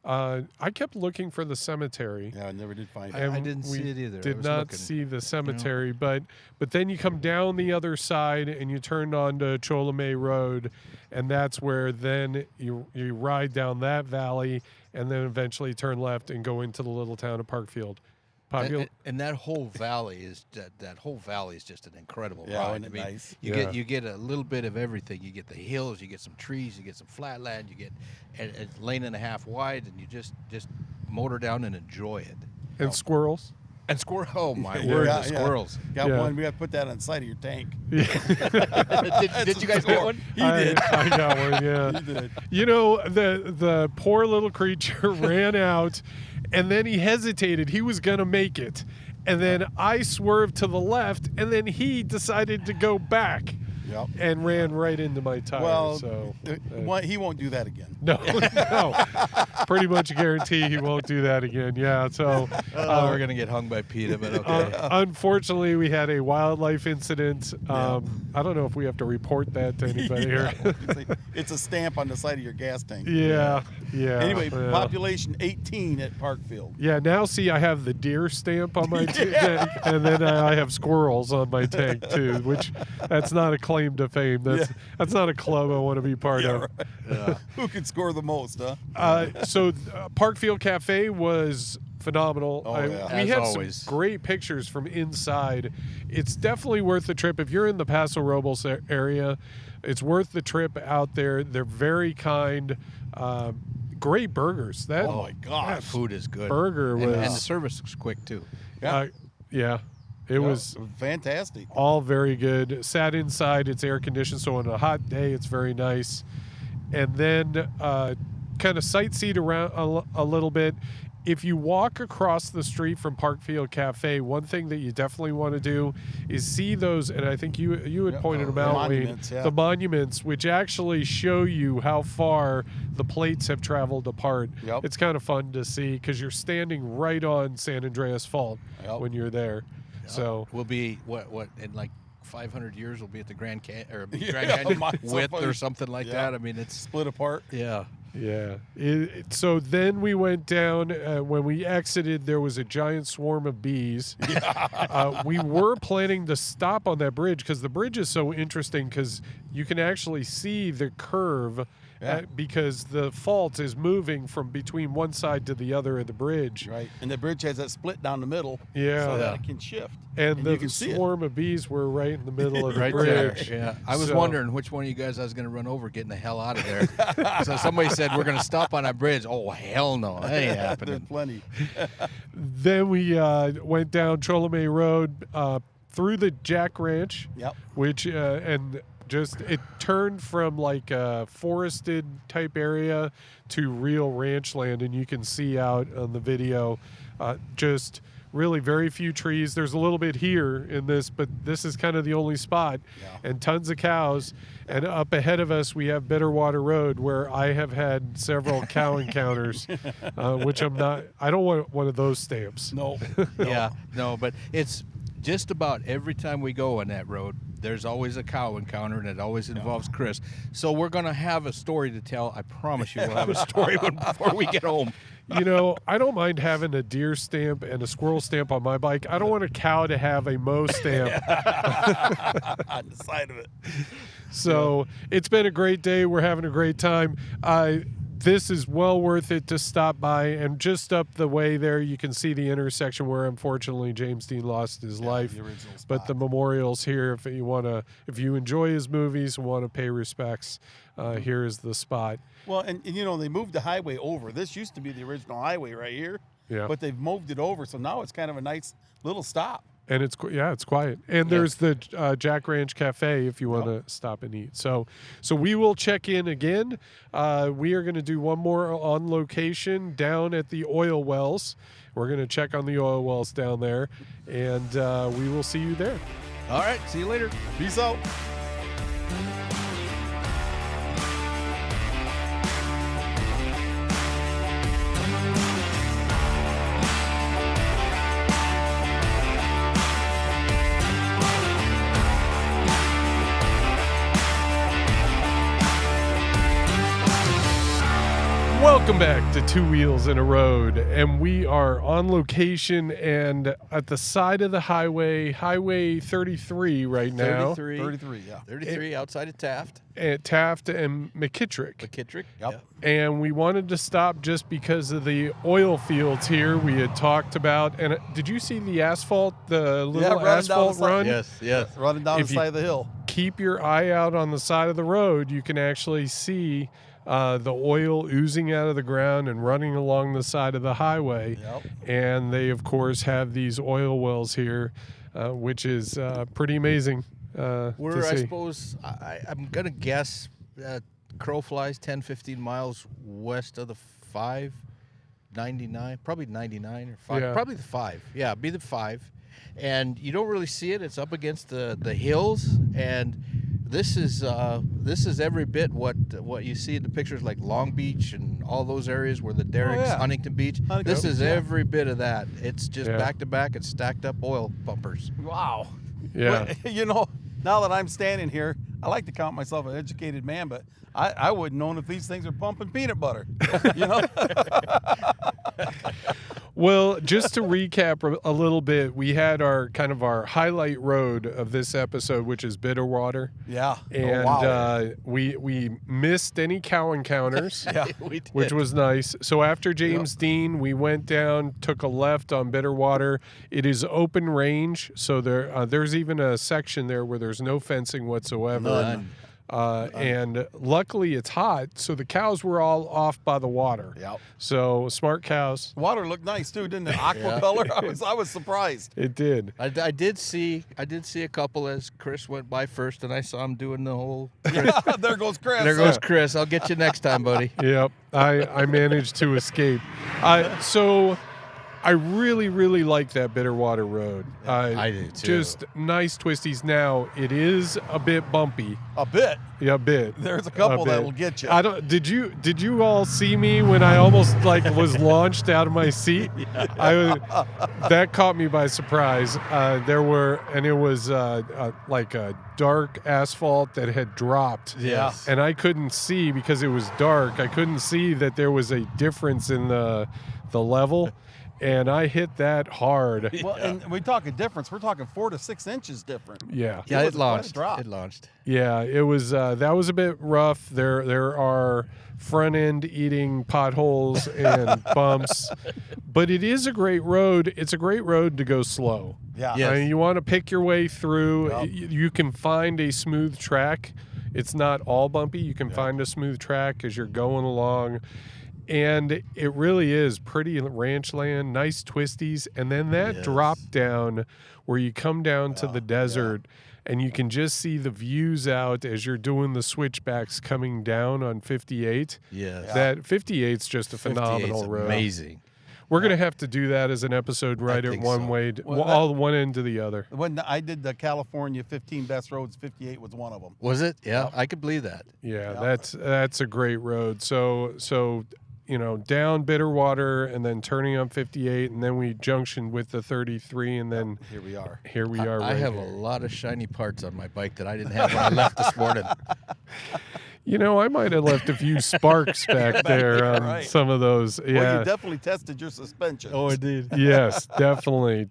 I kept looking for the cemetery. Yeah, I never did find it. and I didn't see we it either. I Did was not looking. see the cemetery, but then you come down the other side and you turn onto Cholome Road, and that's where then you ride down that valley and then eventually turn left and go into the little town of Parkfield. And that whole valley is that whole valley is just an incredible Yeah, ride. isn't it nice? You get a little bit of everything. You get the hills, you get some trees, you get some flatland, you get a lane and a half wide, and you just motor down and enjoy it. And squirrels. And squirrel, oh my Yeah, word, yeah. the squirrels. Got Yeah. one. We got to put that on the side of your tank. did you guys get one? He did. I got one, yeah. He did. You know, the poor little creature ran out, and then he hesitated. He was going to make it. And then I swerved to the left, and then he decided to go back Yep. and ran right into my tire. Well, so he won't do that again. no, pretty much guarantee he won't do that again. Yeah, so We're gonna get hung by PETA, but okay. unfortunately, we had a wildlife incident. I don't know if we have to report that to anybody here. It's a stamp on the side of your gas tank. Yeah. Anyway, yeah. population 18 at Parkfield. Yeah, now see, I have the deer stamp on my tank, and then I have squirrels on my tank too, which that's not a claim to fame. That's not a club I want to be part of. Right. Yeah. Who could score the most, huh? So Parkfield Cafe was phenomenal. Oh, yeah. We As had always. some great pictures from inside. It's definitely worth the trip. If you're in the Paso Robles area, it's worth the trip out there. They're very kind. Great burgers. That Oh my That gosh. food is good. burger and the was service was quick too. yeah. It was fantastic. all very good. Sat inside, it's air conditioned, so on a hot day, it's very nice. And then kind of sightseed around a little bit. If you walk across the street from Parkfield Cafe, one thing that you definitely want to do is see those, and I think you had pointed them the out, Wayne, monuments, yeah. the monuments, which actually show you how far the plates have traveled apart. Yep. It's kind of fun to see because you're standing right on San Andreas Fault Yep. when you're there. So We'll be what in like 500 years we'll be at the Grand Canyon mine's so width funny. or something like Yeah. that. I mean, it's Split apart. yeah. yeah. So then we went down. When we exited, there was a giant swarm of bees. We were planning to stop on that bridge because the bridge is so interesting because you can actually see the curve Yeah. because the fault is moving from between one side to the other of the bridge. Right. And the bridge has that split down the middle. Yeah. So that it can shift. And you the can see it. swarm of bees were right in the middle of the Right there. bridge. Yeah. I was So- wondering which one of you guys I was going to run over getting the hell out of there. So somebody said, we're going to stop on that bridge. Oh, hell no. That ain't There's happening. plenty. Then we went down Cholome Road through the Jack Ranch, Yep. which and just it turned from like a forested type area to real ranch land, and you can see out on the video just really very few trees. There's a little bit here in this, but this is kind of the only spot. Yeah. And tons of cows. And up ahead of us, we have Bitterwater Road, where I have had several cow encounters, which I don't want one of those stamps. No. Yeah. No, but it's just about every time we go on that road, there's always a cow encounter, and it always involves Chris. So we're going to have a story to tell. I promise you we'll have a story before we get home. You know, I don't mind having a deer stamp and a squirrel stamp on my bike. I don't want a cow to have a Mo stamp. On the side of it. So it's been a great day. We're having a great time. This is well worth it to stop by. And just up the way there, you can see the intersection where, unfortunately, James Dean lost his life. The original spot. But the memorial's here. If you enjoy his movies and want to pay respects, here is the spot. Well, and you know, they moved the highway over. This used to be the original highway right here. Yeah. But they've moved it over, so now it's kind of a nice little stop. And it's quiet. And there's the Jack Ranch Cafe if you want to stop and eat. So we will check in again. We are going to do one more on location down at the oil wells. We're going to check on the oil wells down there, and we will see you there. All right. See you later. Peace out. Welcome back to Two Wheels in a Road, and we are on location and at the side of the highway, Highway 33 right now. 33, yeah. 33 outside of Taft. At Taft and McKittrick. McKittrick. Yep. And we wanted to stop just because of the oil fields here we had talked about. And did you see the asphalt, the little running down asphalt the side. run? Yes. Running down If the you- side of the hill. Keep your eye out on the side of the road. You can actually see the oil oozing out of the ground and running along the side of the highway. Yep. And they, of course, have these oil wells here, which is pretty amazing to I see. suppose, I'm going to guess crow flies 10, 15 miles west of the 599, probably 99 or 5, Yeah. probably the 5. Yeah, be the 5. And you don't really see it. It's up against the hills, and this is every bit what you see in the pictures, like Long Beach and all those areas where the derricks, yeah. Huntington Beach. Huntington This is Beach, yeah. every bit of that. It's just Yeah. back to back and stacked up oil bumpers. Wow. Yeah. Well, you know, now that I'm standing here, I like to count myself an educated man, but I wouldn't know if these things are pumping peanut butter. You know? Well, just to recap a little bit, we had our highlight road of this episode, which is Bitterwater. Yeah. And wow. we missed any cow encounters, Yeah. We did. which was nice. So after James Dean, we went down, took a left on Bitterwater. It is open range, so there's even a section there where there's no fencing whatsoever. None. And luckily it's hot, so the cows were all off by the water. Yep. So smart cows. Water looked nice too, didn't it? Aqua color. I was surprised. It did. I did see a couple as Chris went by first, and I saw him doing the whole. Yeah, there goes Chris. There goes Chris. I'll get you next time, buddy. Yep, I managed to escape. So I really, really like that Bitterwater Road. I do too. Just nice twisties. Now it is a bit bumpy. A bit. Yeah, a bit. There's a couple that bit. will get you. I don't. Did you all see me when I almost was launched out of my seat? That caught me by surprise. It was like a dark asphalt that had dropped. Yes. And I couldn't see because it was dark. I couldn't see that there was a difference in the level. and I hit that hard. Well, and we talk a difference. We're talking 4 to 6 inches different. Yeah. Yeah, It it was quite a launched. drop. It launched. Yeah, it was that was a bit rough. There are front end eating potholes and bumps, but it is a great road. It's a great road to go slow. Yeah. Yes. I mean, you want to pick your way through. Yep. You can find a smooth track. It's not all bumpy. You can find a smooth track as you're going along. And it really is pretty ranch land, nice twisties. And then that Yes. drop down where you come down to the desert and you can just see the views out as you're doing the switchbacks coming down on 58. Yes. That 58's just a 58's phenomenal road. amazing. We're going to have to do that as an episode, right? At think one so. way, Well, all one end to the other. When I did the California 15 best roads, 58 was one of them. Was it? Yeah, I could believe that. Yeah, Yep. that's a great road. So down Bitterwater and then turning on 58, and then we junction with the 33, and then Here we are. here we are. I right have here. a lot of shiny parts on my bike that I didn't have when I left this morning. I might have left a few sparks back there on right. some of those. Well, Yeah. you definitely tested your suspension. I did. Yes, definitely.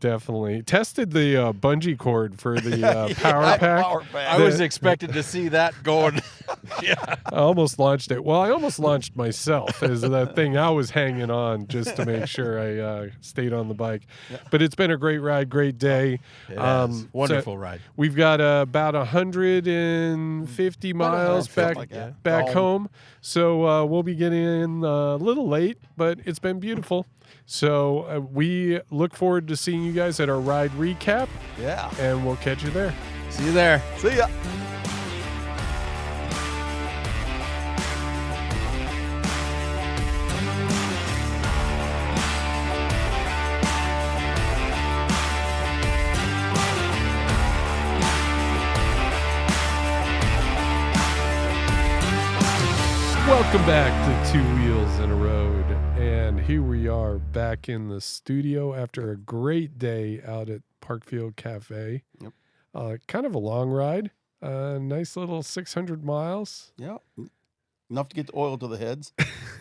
Tested the bungee cord for the power pack. Power pack. I was expecting to see that going. I almost launched it. Well, I almost launched myself as the thing I was hanging on just to make sure I stayed on the bike. But it's been a great ride, great day. So Wonderful ride. we've got about 150 miles something back like that. back home. So we'll be getting in a little late, but it's been beautiful. So we look forward to seeing you guys at our ride recap, Yeah. and we'll catch you there. See you there. See ya. Welcome back to Two Wheels in a Road, and here we are back in the studio after a great day out at Parkfield Cafe. Yep. Kind of a long ride, nice little 600 miles. Yeah. Enough to get the oil to the heads.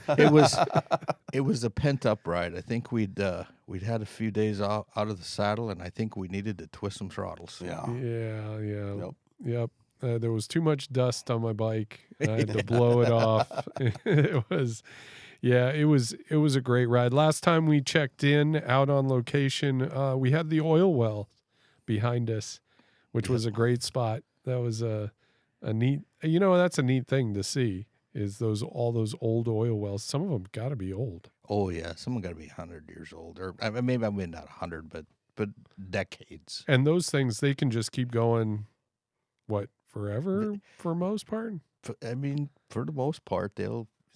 It was a pent up ride. I think we'd had a few days out of the saddle, and I think we needed to twist some throttles. Yeah. Yep. There was too much dust on my bike. I had to blow it off. It was a great ride. Last time we checked in out on location, we had the oil well behind us, which was a great spot. That was a neat. That's a neat thing to see. Is all those old oil wells? Some of them got to be old. Oh yeah, someone got to be 100 years old, or maybe not 100, but decades. And those things, they can just keep going. What, forever for most part? For the most part,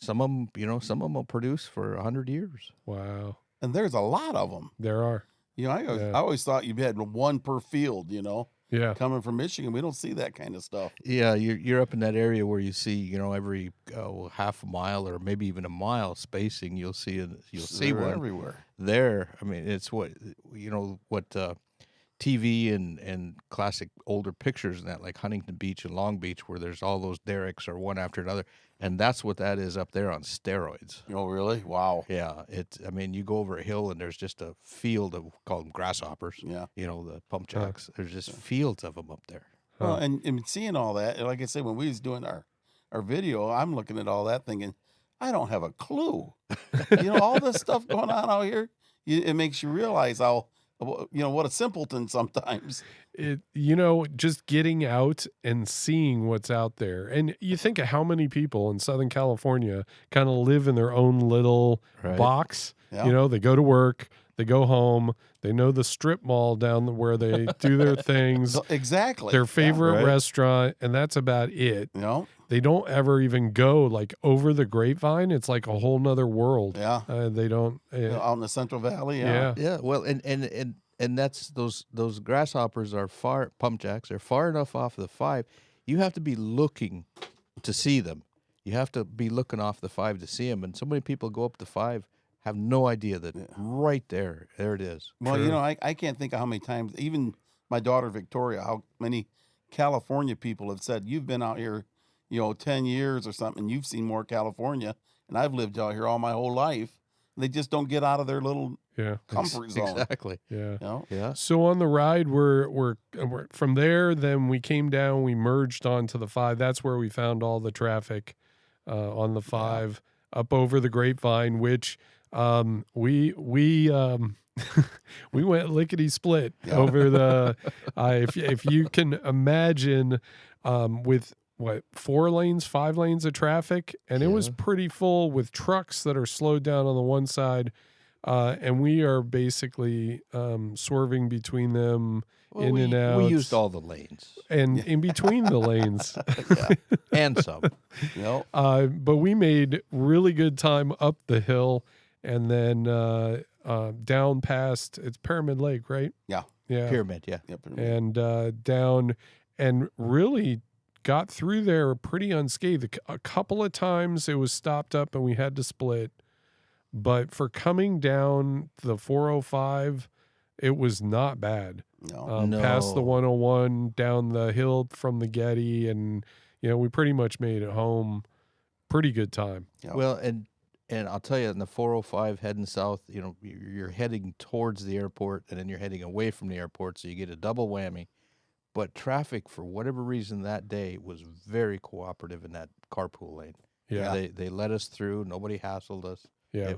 some of them will produce for 100 years. Wow, And there's a lot of them. there are. I always thought you had one per field, Yeah, Coming from Michigan, we don't see that kind of stuff. Yeah, you're up in that area where you see, every half a mile or maybe even a mile spacing, you'll see They're one everywhere. there. I mean, it's what TV and classic older pictures and that, like Huntington Beach and Long Beach, where there's all those derricks are one after another, and that's what that is up there on steroids. Oh, really? Wow. Yeah, you go over a hill and there's just a field of, call them grasshoppers. Yeah. The pump jacks. There's just fields of them up there. Well, and seeing all that, like I said, when we was doing our video, I'm looking at all that thinking, I don't have a clue. All this stuff going on out here, it makes you realize how, what a simpleton sometimes. Just getting out and seeing what's out there. And you think of how many people in Southern California kind of live in their own little Right. box. Yeah. They go to work, they go home, they know the strip mall down where they do their things, Exactly. their favorite right. restaurant, and that's about it. They don't ever even go like over the grapevine. It's like a whole nother world. Yeah. They don't. Out in the Central Valley. Yeah. Yeah, well, and that's those grasshoppers are pump jacks. They're far enough off the 5. You have to be looking to see them. You have to be looking off the 5 to see them. And so many people go up the 5, have no idea that right there it is. Well, I can't think of how many times, even my daughter Victoria, how many California people have said, you've been out here, 10 years or something, you've seen more California, and I've lived out here all my whole life. they just don't get out of their little Yeah. comfort zone. Exactly. Yeah. You know? Yeah. So on the ride, we're from there. Then we came down. We merged onto the 5. That's where we found all the traffic on the 5 up over the Grapevine, which we we went lickety split over the. If you can imagine, with what 4 lanes, 5 lanes of traffic, and it was pretty full with trucks that are slowed down on the one side. And we are basically swerving between them in and out. We used all the lanes and in between the lanes. and some. Yep. But we made really good time up the hill and then down past, it's Pyramid Lake, right? Yeah. Yeah. Pyramid, yeah. Yep. And down and really got through there pretty unscathed. A couple of times it was stopped up and we had to split. But for coming down the 405, it was not bad. No. Past the 101, down the hill from the Getty, and we pretty much made it home. Pretty good time. Yep. Well, and I'll tell you, in the 405 heading south, you're heading towards the airport, and then you're heading away from the airport, so you get a double whammy. But traffic, for whatever reason, that day was very cooperative in that carpool lane. Yeah. They let us through. Nobody hassled us. Yeah.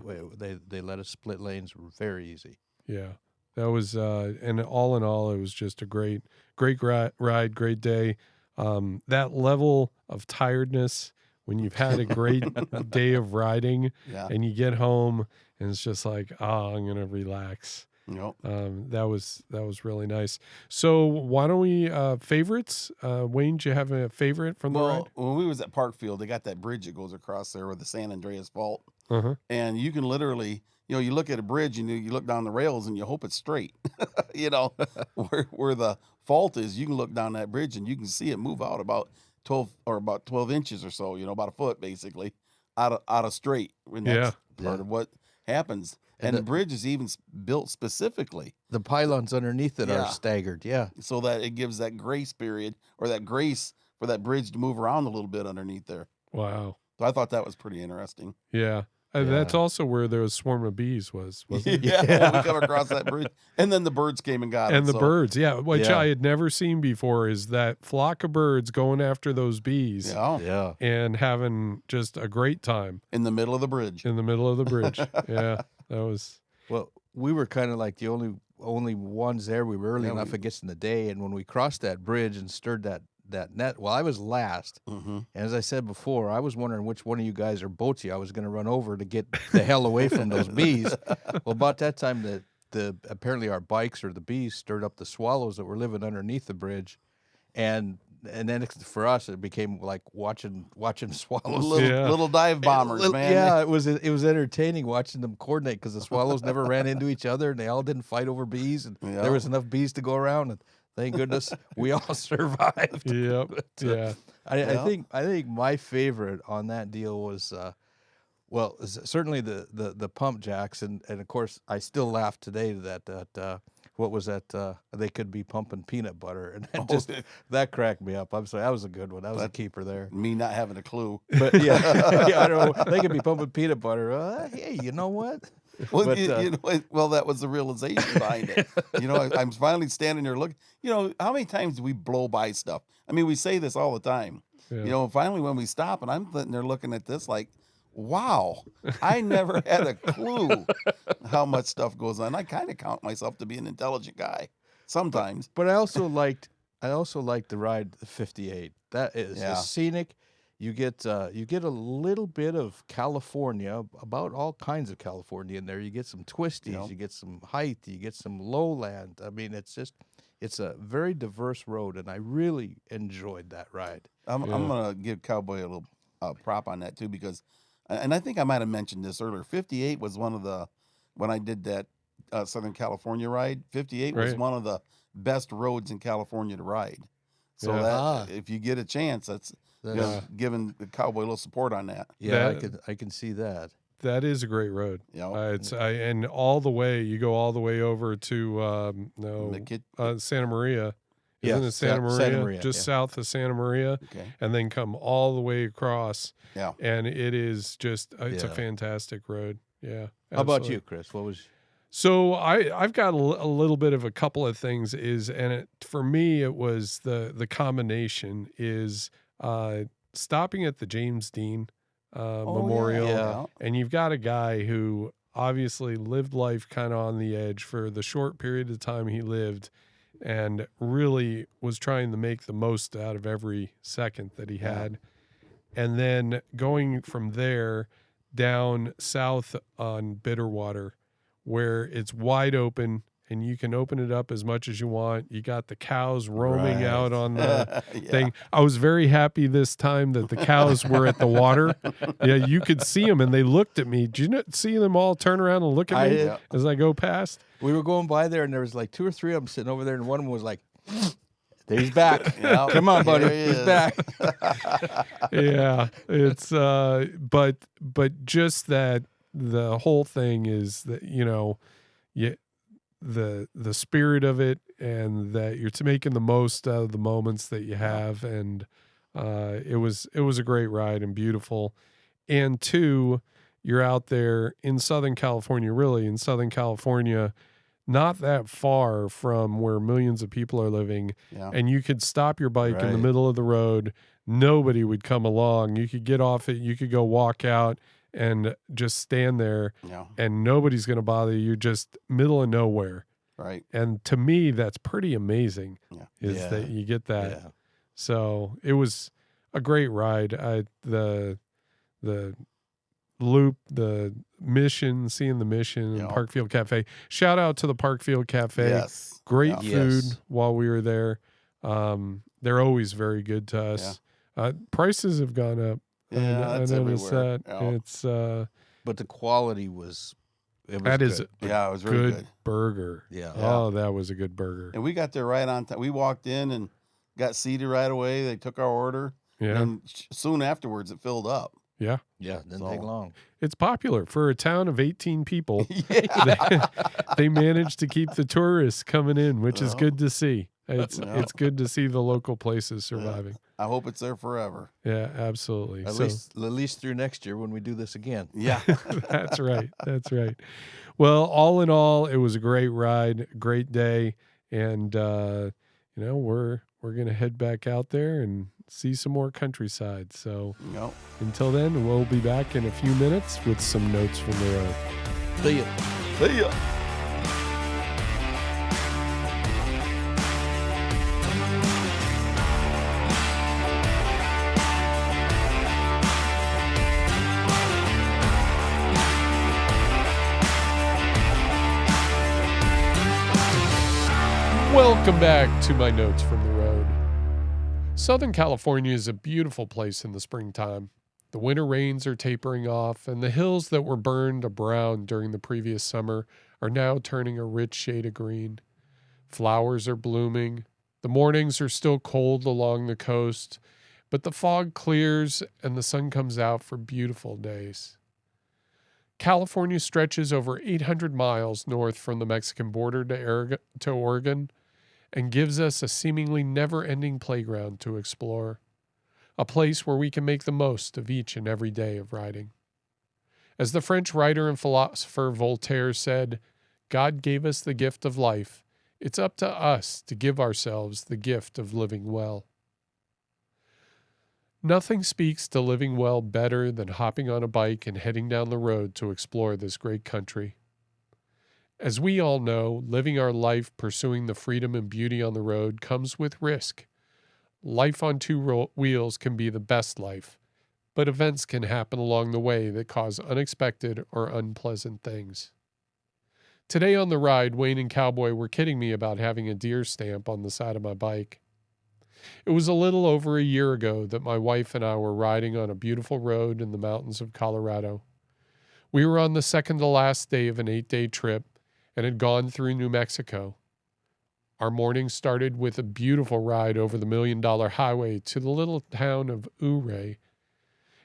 They let us split lanes very easy. Yeah. That was, and all in all, it was just a great ride, great day. That level of tiredness when you've had a great day of riding and you get home and it's just like, I'm going to relax. Yep. That was really nice. So why don't we, favorites? Wayne, do you have a favorite from the ride? When we was at Parkfield, they got that bridge that goes across there with the San Andreas fault. Uh-huh. And you can literally, you look at a bridge and you look down the rails and you hope it's straight. Where the fault is, you can look down that bridge and you can see it move out about 12 inches or so, about a foot basically out of straight. And that's part of what happens. And the bridge is even built specifically. The pylons underneath it are staggered, so that it gives that grace period or that grace for that bridge to move around a little bit underneath there. Wow. So I thought that was pretty interesting. Yeah. And that's also where there was swarm of bees wasn't it? Yeah, we come across that bridge. And then the birds came and got it. And the birds, which I had never seen before, is that flock of birds going after those bees and having just a great time. In the middle of the bridge. Yeah, that was... Well, we were kind of like the only ones there. We were early enough, I guess, in the day. And when we crossed that bridge and stirred that net, well, I was last. Mm-hmm. And as I said before, I was wondering which one of you guys are boatsy I was going to run over to get the hell away from those bees. Well, about that time, apparently our bikes or the bees stirred up the swallows that were living underneath the bridge. And then for us, it became like watching swallows. Little dive bombers, man. Yeah, it was entertaining watching them coordinate because the swallows never ran into each other and they all didn't fight over bees. And there was enough bees to go around. And thank goodness we all survived. Yep. But, I think my favorite on that deal was, certainly the pump jacks, and of course I still laugh today that what was that? They could be pumping peanut butter, and that cracked me up. I'm sorry, that was a good one. That was a keeper there. Me not having a clue. But I don't know. They could be pumping peanut butter. Hey, you know what? Well, that was the realization behind it. I'm finally standing there looking. How many times do we blow by stuff? I mean, we say this all the time. Yeah. Finally when we stop and I'm sitting there looking at this like, wow, I never had a clue how much stuff goes on. I kind of count myself to be an intelligent guy sometimes. But I also liked the ride 58. That is scenic. You get a little bit of California, about all kinds of California in there. You get some twisties, you get some height, you get some lowland. I mean, it's a very diverse road, and I really enjoyed that ride. I'm gonna give Cowboy a little prop on that too, because, and I think I might have mentioned this earlier. 58 was one of the, when I did that Southern California ride, 58 was one of the best roads in California to ride. So that if you get a chance, that's giving the Cowboy a little support on that. Yeah, I can see that. That is a great road. And all the way, you go all the way over to Santa Maria. Isn't it Santa Maria? Just south of Santa Maria, and then come all the way across. Yeah, and it is just it's a fantastic road. Yeah. How about absolutely. you, Chris? What was? So I've got a little bit of a couple of things for me, it was the combination is stopping at the James Dean Oh Memorial. yeah. And you've got a guy who obviously lived life kind of on the edge for the short period of time he lived, and really was trying to make the most out of every second that he Yeah. had. And then going from there down south on Bitterwater, where it's wide open and you can open it up as much as you want. You got the cows roaming out Right. on the Yeah. thing. I was very happy this time that the cows were at the water. Yeah, you could see them, and they looked at me. Did you not see them all turn around and look at I me did. Yeah. as I go past? We were going by there, and there was like 2 or 3 of them sitting over there, and one of them was like, "There he's back. Yep. Come on, buddy, There he he's is. back." Yeah, it's but just that the whole thing is that, you know, the spirit of it, and that you're making the most out of the moments that you have, and it was a great ride and beautiful. And two, you're out there in Southern California, really in Southern California, not that far from where millions of people are living, Yeah. and you could stop your bike in the Right. middle of the road. Nobody would come along. You could get off it. You could go walk out and just stand there, Yeah. and nobody's going to bother you. You're just middle of nowhere. Right. And to me, that's pretty amazing. Yeah. Is Yeah. that you get that. Yeah. So it was a great ride. The loop, the mission, seeing the mission, and Yeah. Parkfield Cafe. Shout out to the Parkfield Cafe. Yes. Great Yeah. food Yes. while we were there. They're always very good to us. Prices have gone up. Yeah, I that's noticed everywhere. that. Yeah. It's But the quality was. It was that is good. a Yeah, it was very good good. burger. Yeah. Oh, that was a good burger. And we got there right on time. We walked in and got seated right away. They took our order. Yeah. And soon afterwards, it filled up. Yeah. Yeah, it didn't take So- long. It's popular for a town of 18 people. Yeah. They managed to keep the tourists coming in, which is Yeah. good to see. It's Yeah. it's good to see the local places surviving. I hope it's there forever. Yeah, absolutely. At least through next year when we do this again. Yeah. That's right. That's right. Well, all in all, it was a great ride, great day, and we're gonna head back out there and see some more countryside. So Yep. until then, we'll be back in a few minutes with some notes from the road. See ya. See ya. Welcome back to my notes from the road. Southern California is a beautiful place in the springtime. The winter rains are tapering off, and the hills that were burned a brown during the previous summer are now turning a rich shade of green. Flowers are blooming. The mornings are still cold along the coast, but the fog clears and the sun comes out for beautiful days. California stretches over 800 miles north from the Mexican border to Oregon, and gives us a seemingly never-ending playground to explore, a place where we can make the most of each and every day of riding. As the French writer and philosopher Voltaire said, God gave us the gift of life. It's up to us to give ourselves the gift of living well. Nothing speaks to living well better than hopping on a bike and heading down the road to explore this great country. As we all know, living our life pursuing the freedom and beauty on the road comes with risk. Life on two wheels can be the best life, but events can happen along the way that cause unexpected or unpleasant things. Today on the ride, Wayne and Cowboy were kidding me about having a deer stamp on the side of my bike. It was a little over a year ago that my wife and I were riding on a beautiful road in the mountains of Colorado. We were on the second to last day of an 8-day trip and had gone through New Mexico. Our morning started with a beautiful ride over the $1 Million Highway to the little town of Ouray,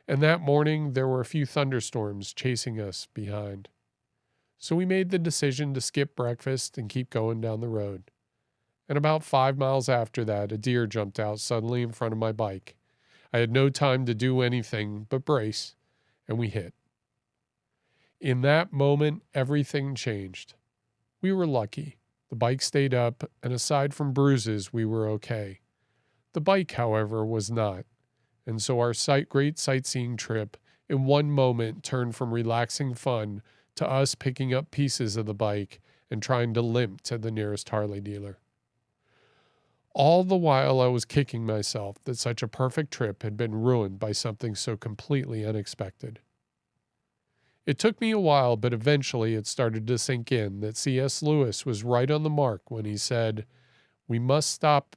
and that morning there were a few thunderstorms chasing us behind. So we made the decision to skip breakfast and keep going down the road. And about 5 miles after that, a deer jumped out suddenly in front of my bike. I had no time to do anything but brace, and we hit. In that moment, everything changed. We were lucky. The bike stayed up, and aside from bruises, we were okay. The bike, however, was not. And so our great sightseeing trip in one moment turned from relaxing fun to us picking up pieces of the bike and trying to limp to the nearest Harley dealer. All the while I was kicking myself that such a perfect trip had been ruined by something so completely unexpected. It took me a while, but eventually it started to sink in that C.S. Lewis was right on the mark when he said, "We must stop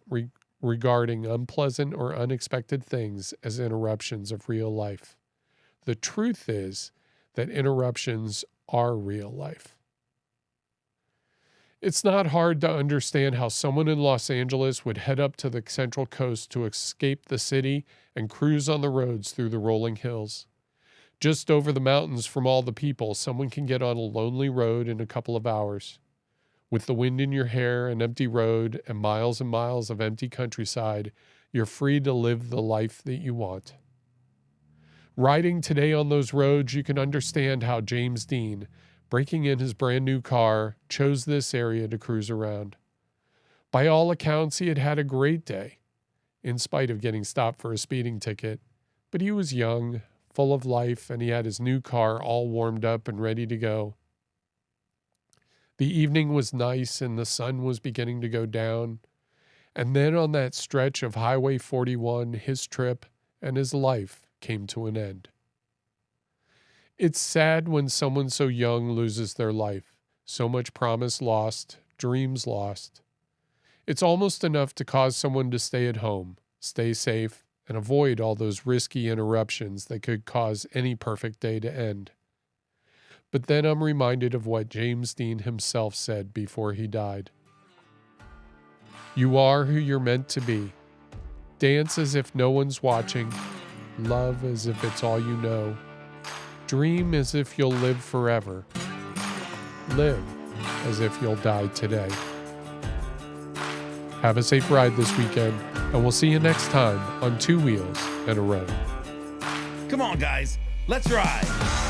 regarding unpleasant or unexpected things as interruptions of real life. The truth is that interruptions are real life." It's not hard to understand how someone in Los Angeles would head up to the Central Coast to escape the city and cruise on the roads through the rolling hills. Just over the mountains from all the people, someone can get on a lonely road in a couple of hours. With the wind in your hair, an empty road, and miles of empty countryside, you're free to live the life that you want. Riding today on those roads, you can understand how James Dean, breaking in his brand new car, chose this area to cruise around. By all accounts, he had had a great day, in spite of getting stopped for a speeding ticket, but he was young, full of life, and he had his new car all warmed up and ready to go. The evening was nice and the sun was beginning to go down. And then on that stretch of Highway 41, his trip and his life came to an end. It's sad when someone so young loses their life. So much promise lost, dreams lost. It's almost enough to cause someone to stay at home, stay safe, and avoid all those risky interruptions that could cause any perfect day to end. But then I'm reminded of what James Dean himself said before he died. You are who you're meant to be. Dance as if no one's watching. Love as if it's all you know. Dream as if you'll live forever. Live as if you'll die today. Have a safe ride this weekend, and we'll see you next time on Two Wheels and a Road. Come on, guys, let's ride.